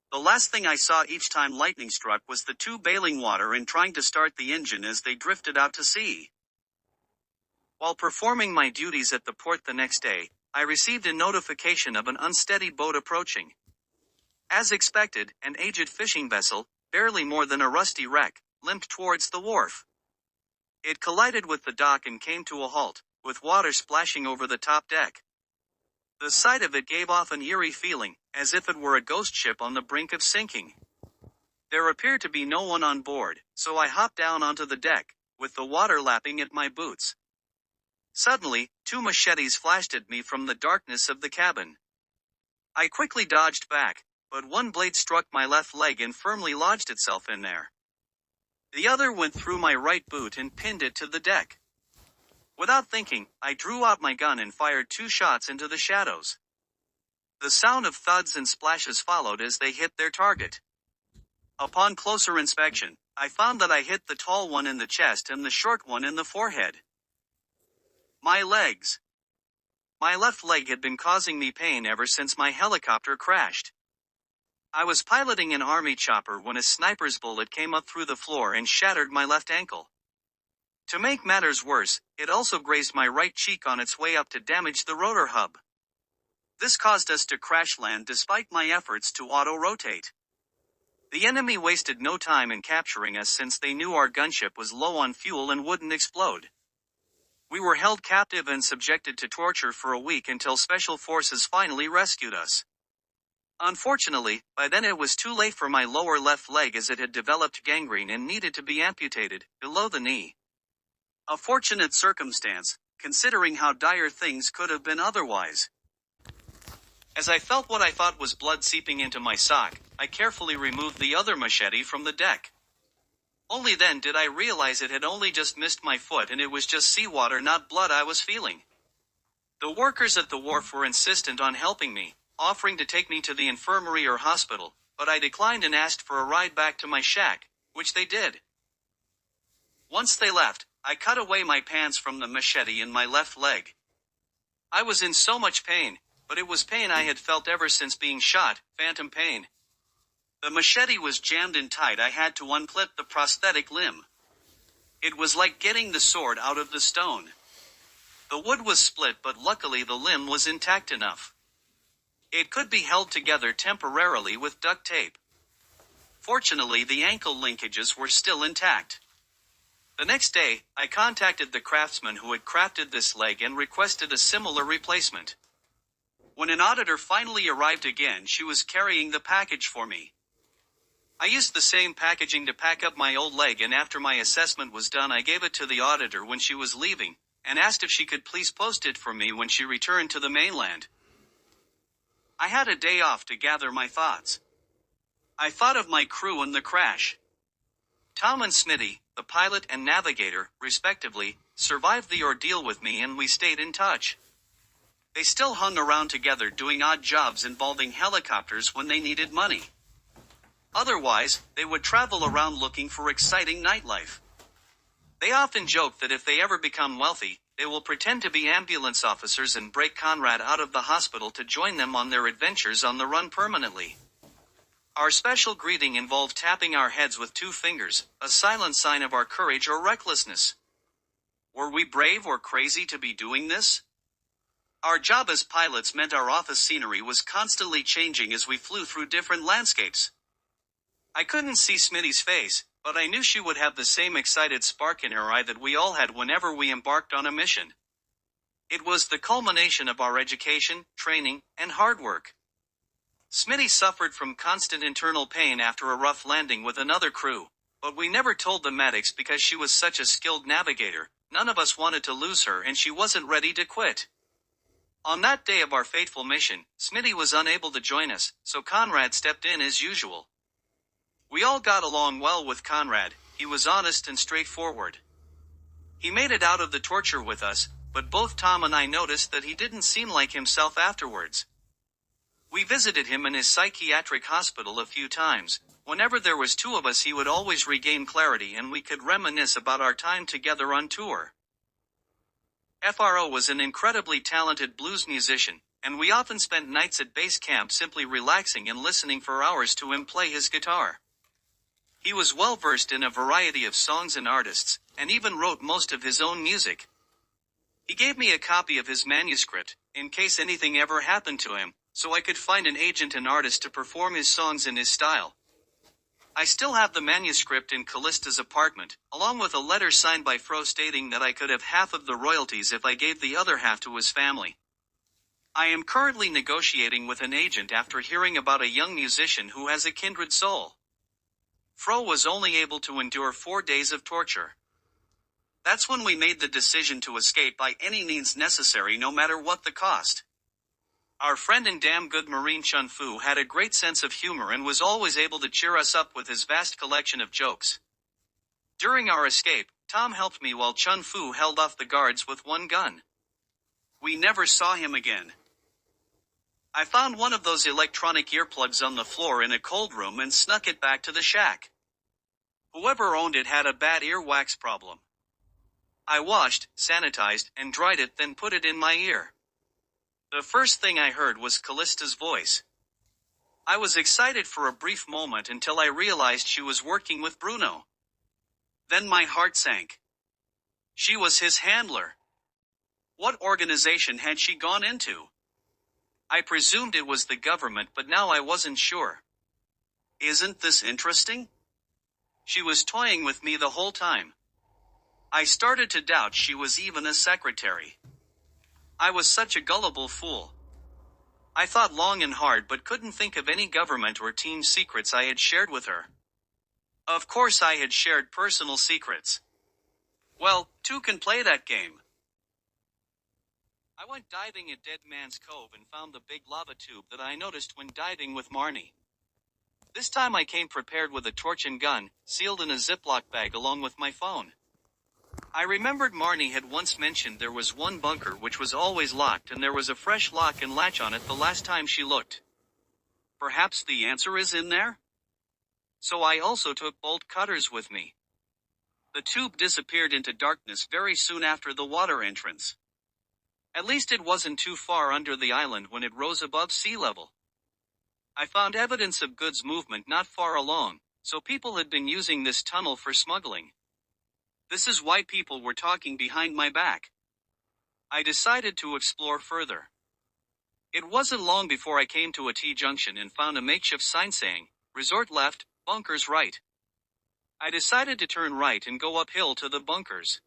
The last thing I saw each time lightning struck was the two bailing water and trying to start the engine as they drifted out to sea. While performing my duties at the port the next day, I received a notification of an unsteady boat approaching. As expected, an aged fishing vessel, barely more than a rusty wreck, limped towards the wharf. It collided with the dock and came to a halt, with water splashing over the top deck. The sight of it gave off an eerie feeling, as if it were a ghost ship on the brink of sinking. There appeared to be no one on board, so I hopped down onto the deck, with the water lapping at my boots. Suddenly, two machetes flashed at me from the darkness of the cabin. I quickly dodged back, but one blade struck my left leg and firmly lodged itself in there. The other went through my right boot and pinned it to the deck. Without thinking, I drew out my gun and fired 2 shots into the shadows. The sound of thuds and splashes followed as they hit their target. Upon closer inspection, I found that I hit the tall one in the chest and the short one in the forehead. My legs. My left leg had been causing me pain ever since my helicopter crashed. I was piloting an army chopper when a sniper's bullet came up through the floor and shattered my left ankle. To make matters worse, it also grazed my right cheek on its way up to damage the rotor hub. This caused us to crash land despite my efforts to auto-rotate. The enemy wasted no time in capturing us since they knew our gunship was low on fuel and wouldn't explode. We were held captive and subjected to torture for a week until special forces finally rescued us. Unfortunately, by then it was too late for my lower left leg as it had developed gangrene and needed to be amputated, below the knee. A fortunate circumstance, considering how dire things could have been otherwise. As I felt what I thought was blood seeping into my sock, I carefully removed the other machete from the deck. Only then did I realize it had only just missed my foot and it was just seawater, not blood, I was feeling. The workers at the wharf were insistent on helping me, offering to take me to the infirmary or hospital, but I declined and asked for a ride back to my shack, which they did. Once they left, I cut away my pants from the machete in my left leg. I was in so much pain, but it was pain I had felt ever since being shot, phantom pain. The machete was jammed in tight. I had to unclip the prosthetic limb. It was like getting the sword out of the stone. The wood was split, but luckily the limb was intact enough. It could be held together temporarily with duct tape. Fortunately, the ankle linkages were still intact. The next day, I contacted the craftsman who had crafted this leg and requested a similar replacement. When an auditor finally arrived again, she was carrying the package for me. I used the same packaging to pack up my old leg, and after my assessment was done, I gave it to the auditor when she was leaving, and asked if she could please post it for me when she returned to the mainland. I had a day off to gather my thoughts. I thought of my crew and the crash. Tom and Smitty, the pilot and navigator, respectively, survived the ordeal with me, and we stayed in touch. They still hung around together doing odd jobs involving helicopters when they needed money. Otherwise, they would travel around looking for exciting nightlife. They often joke that if they ever become wealthy, they will pretend to be ambulance officers and break Conrad out of the hospital to join them on their adventures on the run permanently. Our special greeting involved tapping our heads with 2 fingers, a silent sign of our courage or recklessness. Were we brave or crazy to be doing this? Our job as pilots meant our office scenery was constantly changing as we flew through different landscapes. I couldn't see Smitty's face, but I knew she would have the same excited spark in her eye that we all had whenever we embarked on a mission. It was the culmination of our education, training, and hard work. Smitty suffered from constant internal pain after a rough landing with another crew, but we never told the medics because she was such a skilled navigator. None of us wanted to lose her, and she wasn't ready to quit. On that day of our fateful mission, Smitty was unable to join us, so Conrad stepped in as usual. We all got along well with Conrad. He was honest and straightforward. He made it out of the torture with us, but both Tom and I noticed that he didn't seem like himself afterwards. We visited him in his psychiatric hospital a few times. Whenever there was 2 of us, he would always regain clarity and we could reminisce about our time together on tour. FRO was an incredibly talented blues musician, and we often spent nights at base camp simply relaxing and listening for hours to him play his guitar. He was well versed in a variety of songs and artists, and even wrote most of his own music. He gave me a copy of his manuscript, in case anything ever happened to him, so I could find an agent and artist to perform his songs in his style. I still have the manuscript in Callista's apartment, along with a letter signed by Fro stating that I could have half of the royalties if I gave the other half to his family. I am currently negotiating with an agent after hearing about a young musician who has a kindred soul. Fro was only able to endure 4 days of torture. That's when we made the decision to escape by any means necessary, no matter what the cost. Our friend and damn good Marine Chun Fu had a great sense of humor and was always able to cheer us up with his vast collection of jokes. During our escape, Tom helped me while Chun Fu held off the guards with 1 gun. We never saw him again. I found one of those electronic earplugs on the floor in a cold room and snuck it back to the shack. Whoever owned it had a bad earwax problem. I washed, sanitized, and dried it, then put it in my ear. The first thing I heard was Callista's voice. I was excited for a brief moment until I realized she was working with Bruno. Then my heart sank. She was his handler. What organization had she gone into? I presumed it was the government, but now I wasn't sure. Isn't this interesting? She was toying with me the whole time. I started to doubt she was even a secretary. I was such a gullible fool. I thought long and hard but couldn't think of any government or team secrets I had shared with her. Of course I had shared personal secrets. Well, 2 can play that game. I went diving at Dead Man's Cove and found the big lava tube that I noticed when diving with Marnie. This time I came prepared with a torch and gun, sealed in a Ziploc bag along with my phone. I remembered Marnie had once mentioned there was one bunker which was always locked and there was a fresh lock and latch on it the last time she looked. Perhaps the answer is in there? So I also took bolt cutters with me. The tube disappeared into darkness very soon after the water entrance. At least it wasn't too far under the island when it rose above sea level. I found evidence of goods movement not far along, so people had been using this tunnel for smuggling. This is why people were talking behind my back. I decided to explore further. It wasn't long before I came to a T-junction and found a makeshift sign saying, "Resort left, bunkers right." I decided to turn right and go uphill to the bunkers.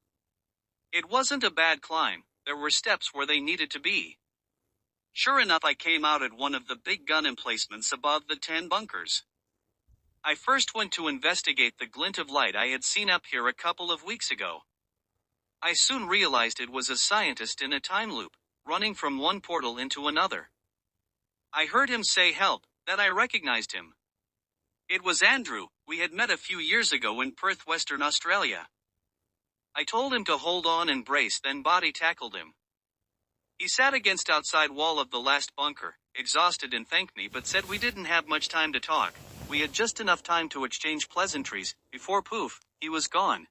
It wasn't a bad climb, there were steps where they needed to be. Sure enough, I came out at one of the big gun emplacements above the 10 bunkers. I first went to investigate the glint of light I had seen up here a couple of weeks ago. I soon realized it was a scientist in a time loop, running from one portal into another. I heard him say help, then I recognized him. It was Andrew, we had met a few years ago in Perth, Western Australia. I told him to hold on and brace, then body tackled him. He sat against outside wall of the last bunker, exhausted, and thanked me but said we didn't have much time to talk. We had just enough time to exchange pleasantries, before poof, he was gone.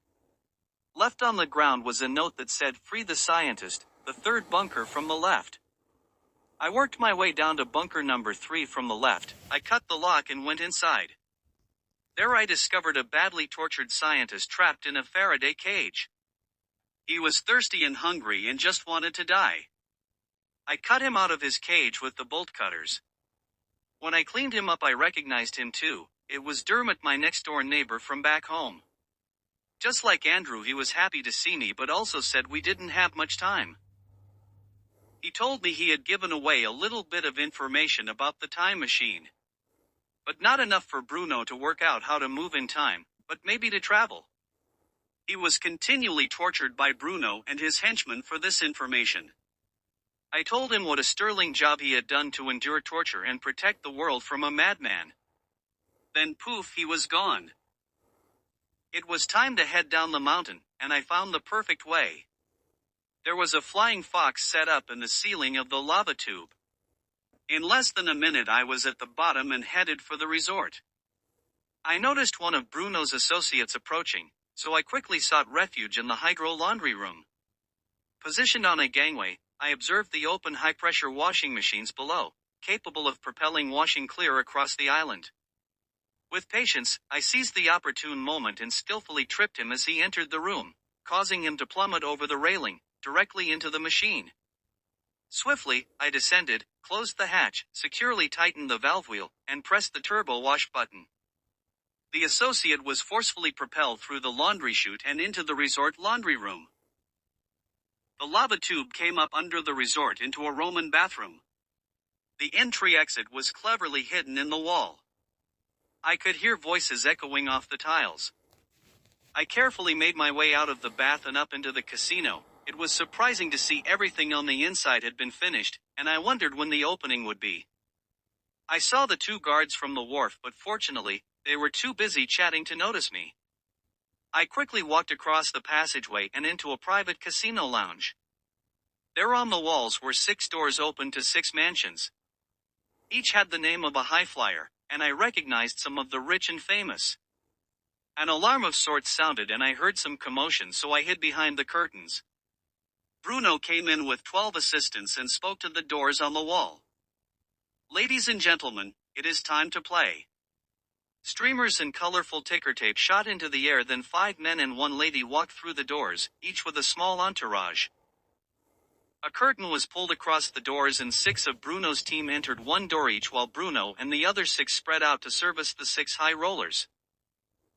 Left on the ground was a note that said, "Free the scientist, the third bunker from the left." I worked my way down to bunker number 3 from the left. I cut the lock and went inside. There I discovered a badly tortured scientist trapped in a Faraday cage. He was thirsty and hungry and just wanted to die. I cut him out of his cage with the bolt cutters. When I cleaned him up I recognized him too. It was Dermot, my next-door neighbor from back home. Just like Andrew, he was happy to see me but also said we didn't have much time. He told me he had given away a little bit of information about the time machine. But not enough for Bruno to work out how to move in time, but maybe to travel. He was continually tortured by Bruno and his henchmen for this information. I told him what a sterling job he had done to endure torture and protect the world from a madman. Then poof, he was gone. It was time to head down the mountain, and I found the perfect way. There was a flying fox set up in the ceiling of the lava tube. In less than a minute I was at the bottom and headed for the resort. I noticed one of Bruno's associates approaching, so I quickly sought refuge in the hydro laundry room. Positioned on a gangway, I observed the open high-pressure washing machines below, capable of propelling washing clear across the island. With patience, I seized the opportune moment and skillfully tripped him as he entered the room, causing him to plummet over the railing, directly into the machine. Swiftly, I descended, closed the hatch, securely tightened the valve wheel, and pressed the turbo wash button. The associate was forcefully propelled through the laundry chute and into the resort laundry room. The lava tube came up under the resort into a Roman bathroom. The entry exit was cleverly hidden in the wall. I could hear voices echoing off the tiles. I carefully made my way out of the bath and up into the casino. It was surprising to see everything on the inside had been finished, and I wondered when the opening would be. I saw the 2 guards from the wharf, but fortunately, they were too busy chatting to notice me. I quickly walked across the passageway and into a private casino lounge. There on the walls were 6 doors open to 6 mansions. Each had the name of a high flyer, and I recognized some of the rich and famous. An alarm of sorts sounded and I heard some commotion, so I hid behind the curtains. Bruno came in with 12 assistants and spoke to the doors on the wall. "Ladies and gentlemen, it is time to play." Streamers and colorful ticker tape shot into the air, then 5 men and 1 lady walked through the doors, each with a small entourage. A curtain was pulled across the doors and 6 of Bruno's team entered 1 door each while Bruno and the other 6 spread out to service the 6 high rollers.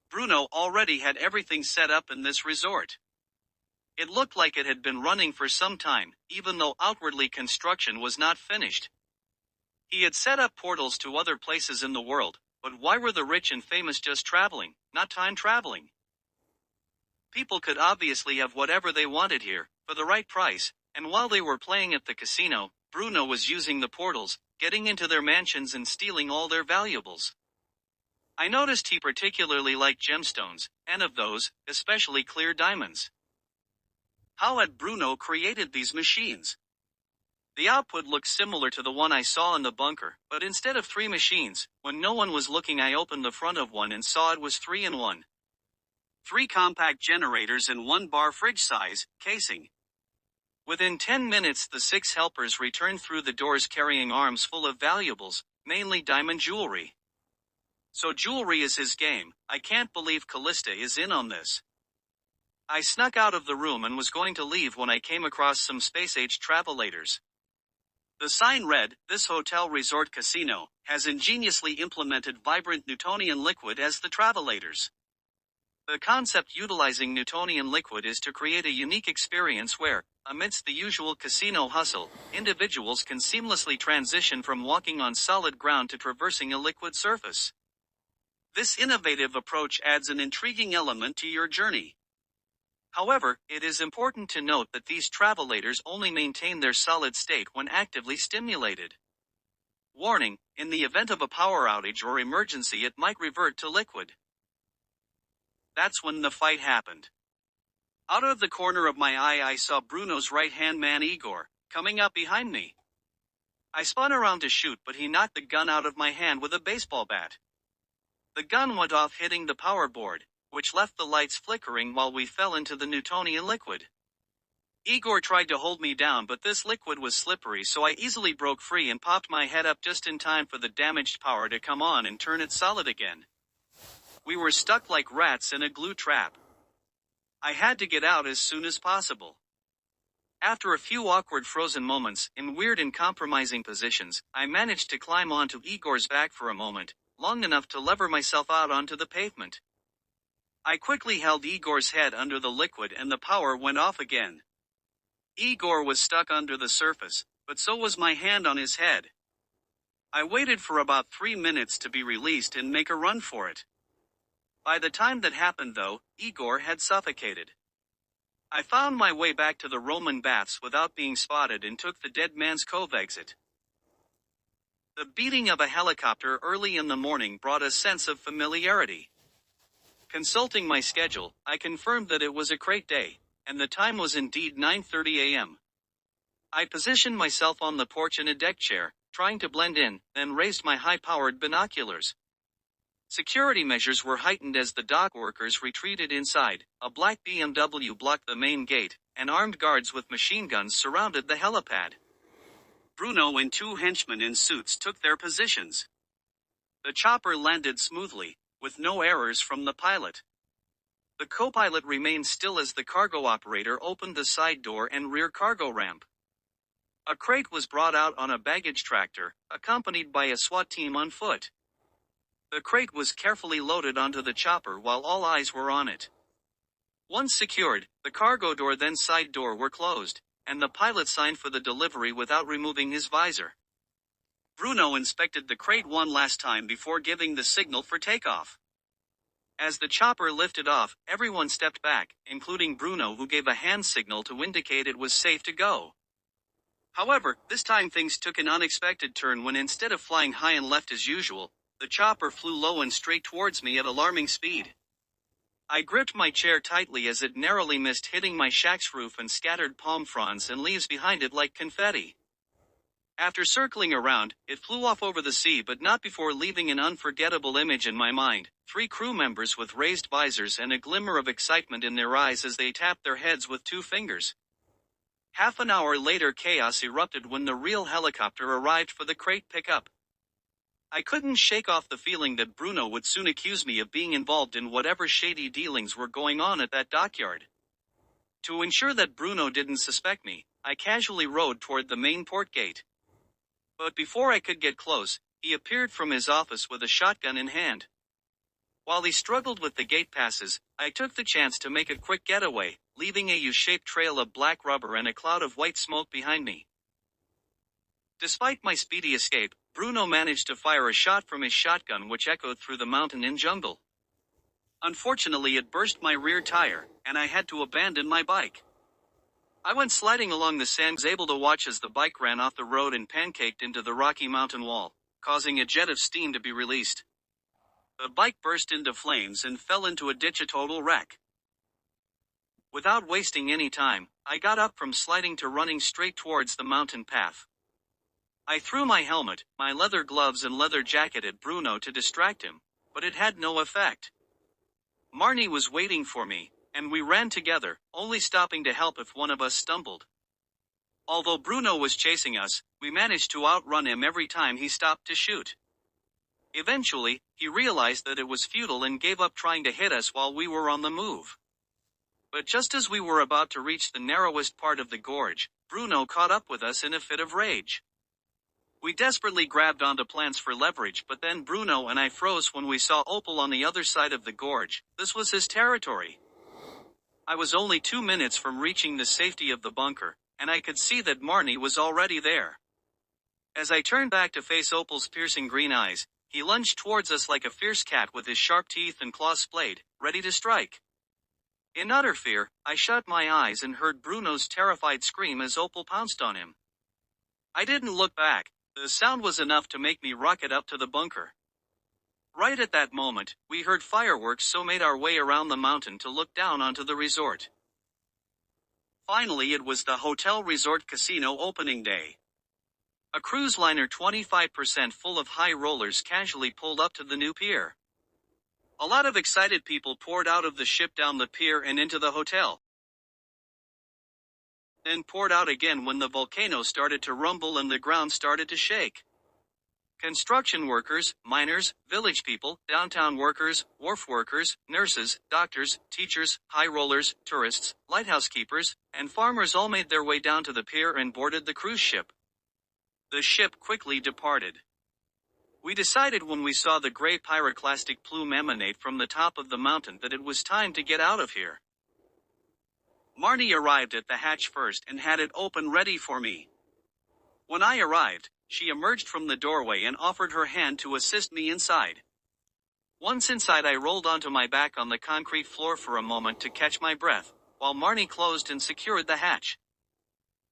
Bruno already had everything set up in this resort. It looked like it had been running for some time, even though outwardly construction was not finished. He had set up portals to other places in the world, but why were the rich and famous just traveling, not time traveling? People could obviously have whatever they wanted here, for the right price, and while they were playing at the casino, Bruno was using the portals, getting into their mansions and stealing all their valuables. I noticed he particularly liked gemstones, and of those, especially clear diamonds. How had Bruno created these machines? The output looked similar to the one I saw in the bunker, but instead of 3 machines, when no one was looking I opened the front of one and saw it was 3 in 1. 3 compact generators and 1 bar fridge-size casing. Within 10 minutes the 6 helpers returned through the doors carrying arms full of valuables, mainly diamond jewelry. So jewelry is his game. I can't believe Callista is in on this. I snuck out of the room and was going to leave when I came across some space-age travelators. The sign read, "This hotel resort casino has ingeniously implemented vibrant Newtonian liquid as the travelators." The concept utilizing Newtonian liquid is to create a unique experience where, amidst the usual casino hustle, individuals can seamlessly transition from walking on solid ground to traversing a liquid surface. This innovative approach adds an intriguing element to your journey. However, it is important to note that these travelators only maintain their solid state when actively stimulated. Warning, in the event of a power outage or emergency it might revert to liquid. That's when the fight happened. Out of the corner of my eye I saw Bruno's right-hand man Igor, coming up behind me. I spun around to shoot but he knocked the gun out of my hand with a baseball bat. The gun went off hitting the power board, which left the lights flickering while we fell into the Newtonian liquid. Igor tried to hold me down but this liquid was slippery so I easily broke free and popped my head up just in time for the damaged power to come on and turn it solid again. We were stuck like rats in a glue trap. I had to get out as soon as possible. After a few awkward frozen moments, in weird and compromising positions, I managed to climb onto Igor's back for a moment, long enough to lever myself out onto the pavement. I quickly held Igor's head under the liquid and the power went off again. Igor was stuck under the surface, but so was my hand on his head. I waited for about 3 minutes to be released and make a run for it. By the time that happened though, Igor had suffocated. I found my way back to the Roman baths without being spotted and took the Dead Man's Cove exit. The beating of a helicopter early in the morning brought a sense of familiarity. Consulting my schedule, I confirmed that it was a crate day, and the time was indeed 9:30 a.m. I positioned myself on the porch in a deck chair, trying to blend in, then raised my high-powered binoculars. Security measures were heightened as the dock workers retreated inside, a black BMW blocked the main gate, and armed guards with machine guns surrounded the helipad. Bruno and 2 henchmen in suits took their positions. The chopper landed smoothly, with no errors from the pilot. The co-pilot remained still as the cargo operator opened the side door and rear cargo ramp. A crate was brought out on a baggage tractor, accompanied by a SWAT team on foot. The crate was carefully loaded onto the chopper while all eyes were on it. Once secured, the cargo door then side door were closed, and the pilot signed for the delivery without removing his visor. Bruno inspected the crate one last time before giving the signal for takeoff. As the chopper lifted off, everyone stepped back, including Bruno who gave a hand signal to indicate it was safe to go. However, this time things took an unexpected turn when instead of flying high and left as usual, the chopper flew low and straight towards me at alarming speed. I gripped my chair tightly as it narrowly missed hitting my shack's roof and scattered palm fronds and leaves behind it like confetti. After circling around, it flew off over the sea but not before leaving an unforgettable image in my mind, 3 crew members with raised visors and a glimmer of excitement in their eyes as they tapped their heads with 2 fingers. Half an hour later chaos erupted when the real helicopter arrived for the crate pickup. I couldn't shake off the feeling that Bruno would soon accuse me of being involved in whatever shady dealings were going on at that dockyard. To ensure that Bruno didn't suspect me, I casually rode toward the main port gate. But before I could get close, he appeared from his office with a shotgun in hand. While he struggled with the gate passes, I took the chance to make a quick getaway, leaving a U-shaped trail of black rubber and a cloud of white smoke behind me. Despite my speedy escape, Bruno managed to fire a shot from his shotgun which echoed through the mountain and jungle. Unfortunately it burst my rear tire, and I had to abandon my bike. I went sliding along the sand, was able to watch as the bike ran off the road and pancaked into the rocky mountain wall, causing a jet of steam to be released. The bike burst into flames and fell into a ditch, a total wreck. Without wasting any time, I got up from sliding to running straight towards the mountain path. I threw my helmet, my leather gloves and leather jacket at Bruno to distract him, but it had no effect. Marnie was waiting for me, and we ran together, only stopping to help if one of us stumbled. Although Bruno was chasing us, we managed to outrun him every time he stopped to shoot. Eventually, he realized that it was futile and gave up trying to hit us while we were on the move. But just as we were about to reach the narrowest part of the gorge, Bruno caught up with us in a fit of rage. We desperately grabbed onto plants for leverage, but then Bruno and I froze when we saw Opal on the other side of the gorge. This was his territory. I was only 2 minutes from reaching the safety of the bunker, and I could see that Marnie was already there. As I turned back to face Opal's piercing green eyes, he lunged towards us like a fierce cat with his sharp teeth and claws splayed, ready to strike. In utter fear, I shut my eyes and heard Bruno's terrified scream as Opal pounced on him. I didn't look back. The sound was enough to make me rocket up to the bunker. Right at that moment, we heard fireworks, so made our way around the mountain to look down onto the resort. Finally, it was the hotel resort casino opening day. A cruise liner 25% full of high rollers casually pulled up to the new pier. A lot of excited people poured out of the ship down the pier and into the hotel. Then poured out again when the volcano started to rumble and the ground started to shake. Construction workers, miners, village people, downtown workers, wharf workers, nurses, doctors, teachers, high rollers, tourists, lighthouse keepers, and farmers all made their way down to the pier and boarded the cruise ship. The ship quickly departed. We decided when we saw the gray pyroclastic plume emanate from the top of the mountain that it was time to get out of here. Marnie arrived at the hatch first and had it open ready for me. When I arrived, she emerged from the doorway and offered her hand to assist me inside. Once inside, I rolled onto my back on the concrete floor for a moment to catch my breath, while Marnie closed and secured the hatch.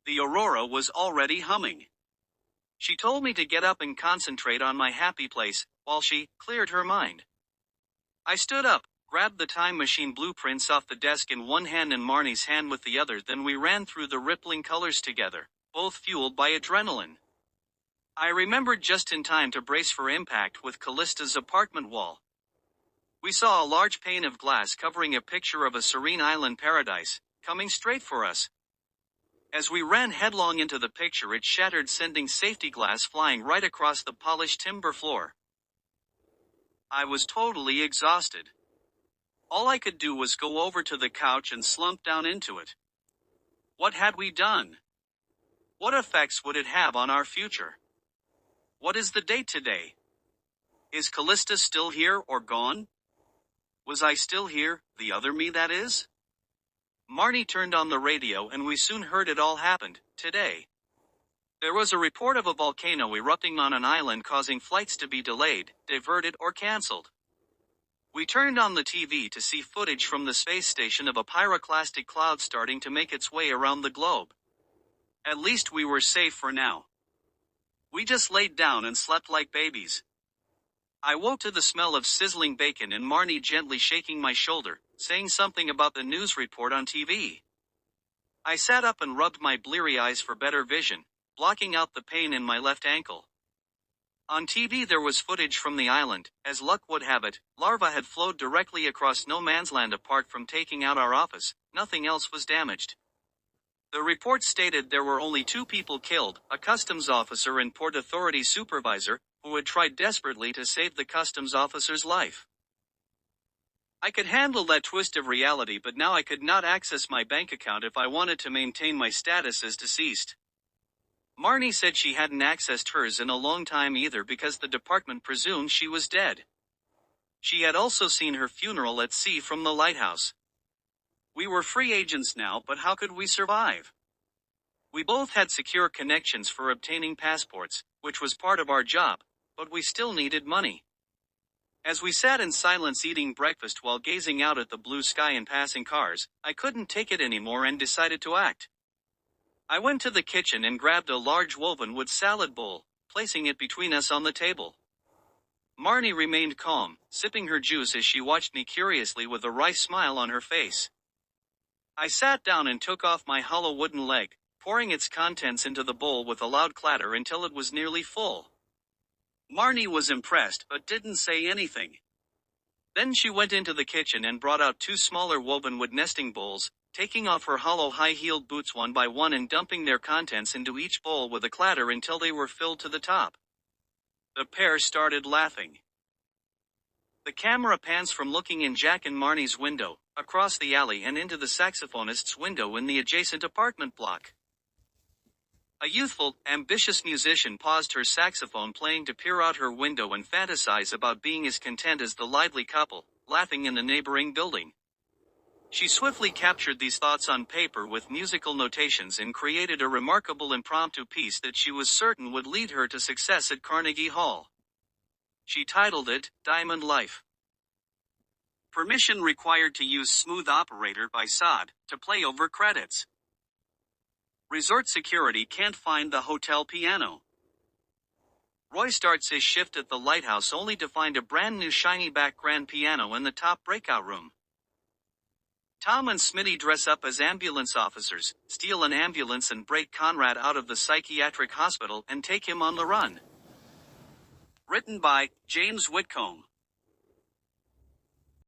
The Aurora was already humming. She told me to get up and concentrate on my happy place, while she cleared her mind. I stood up, grabbed the time machine blueprints off the desk in one hand and Marnie's hand with the other, then we ran through the rippling colors together, both fueled by adrenaline. I remembered just in time to brace for impact with Callista's apartment wall. We saw a large pane of glass covering a picture of a serene island paradise, coming straight for us. As we ran headlong into the picture, it shattered, sending safety glass flying right across the polished timber floor. I was totally exhausted. All I could do was go over to the couch and slump down into it. What had we done? What effects would it have on our future? What is the date today? Is Callista still here or gone? Was I still here, the other me that is? Marnie turned on the radio and we soon heard it all happened, today. There was a report of a volcano erupting on an island, causing flights to be delayed, diverted or cancelled. We turned on the TV to see footage from the space station of a pyroclastic cloud starting to make its way around the globe. At least we were safe for now. We just laid down and slept like babies. I woke to the smell of sizzling bacon and Marnie gently shaking my shoulder, saying something about the news report on TV. I sat up and rubbed my bleary eyes for better vision, blocking out the pain in my left ankle. On TV there was footage from the island. As luck would have it, lava had flowed directly across no man's land. Apart from taking out our office, nothing else was damaged. The report stated there were only 2 people killed, a customs officer and Port Authority supervisor, who had tried desperately to save the customs officer's life. I could handle that twist of reality, but now I could not access my bank account if I wanted to maintain my status as deceased. Marnie said she hadn't accessed hers in a long time either, because the department presumed she was dead. She had also seen her funeral at sea from the lighthouse. We were free agents now, but how could we survive? We both had secure connections for obtaining passports, which was part of our job, but we still needed money. As we sat in silence eating breakfast while gazing out at the blue sky and passing cars, I couldn't take it anymore and decided to act. I went to the kitchen and grabbed a large woven wood salad bowl, placing it between us on the table. Marnie remained calm, sipping her juice as she watched me curiously with a wry smile on her face. I sat down and took off my hollow wooden leg, pouring its contents into the bowl with a loud clatter until it was nearly full. Marnie was impressed but didn't say anything. Then she went into the kitchen and brought out 2 smaller woven wood nesting bowls, taking off her hollow high-heeled boots one by one and dumping their contents into each bowl with a clatter until they were filled to the top. The pair started laughing. The camera pans from looking in Jack and Marnie's window, across the alley and into the saxophonist's window in the adjacent apartment block. A youthful, ambitious musician paused her saxophone playing to peer out her window and fantasize about being as content as the lively couple, laughing in the neighboring building. She swiftly captured these thoughts on paper with musical notations and created a remarkable impromptu piece that she was certain would lead her to success at Carnegie Hall. She titled it, Diamond Life. Permission required to use Smooth Operator by Sod, to play over credits. Resort security can't find the hotel piano. Roy starts his shift at the lighthouse only to find a brand new shiny back grand piano in the top breakout room. Tom and Smitty dress up as ambulance officers, steal an ambulance and break Conrad out of the psychiatric hospital and take him on the run. Written by James Whitcomb.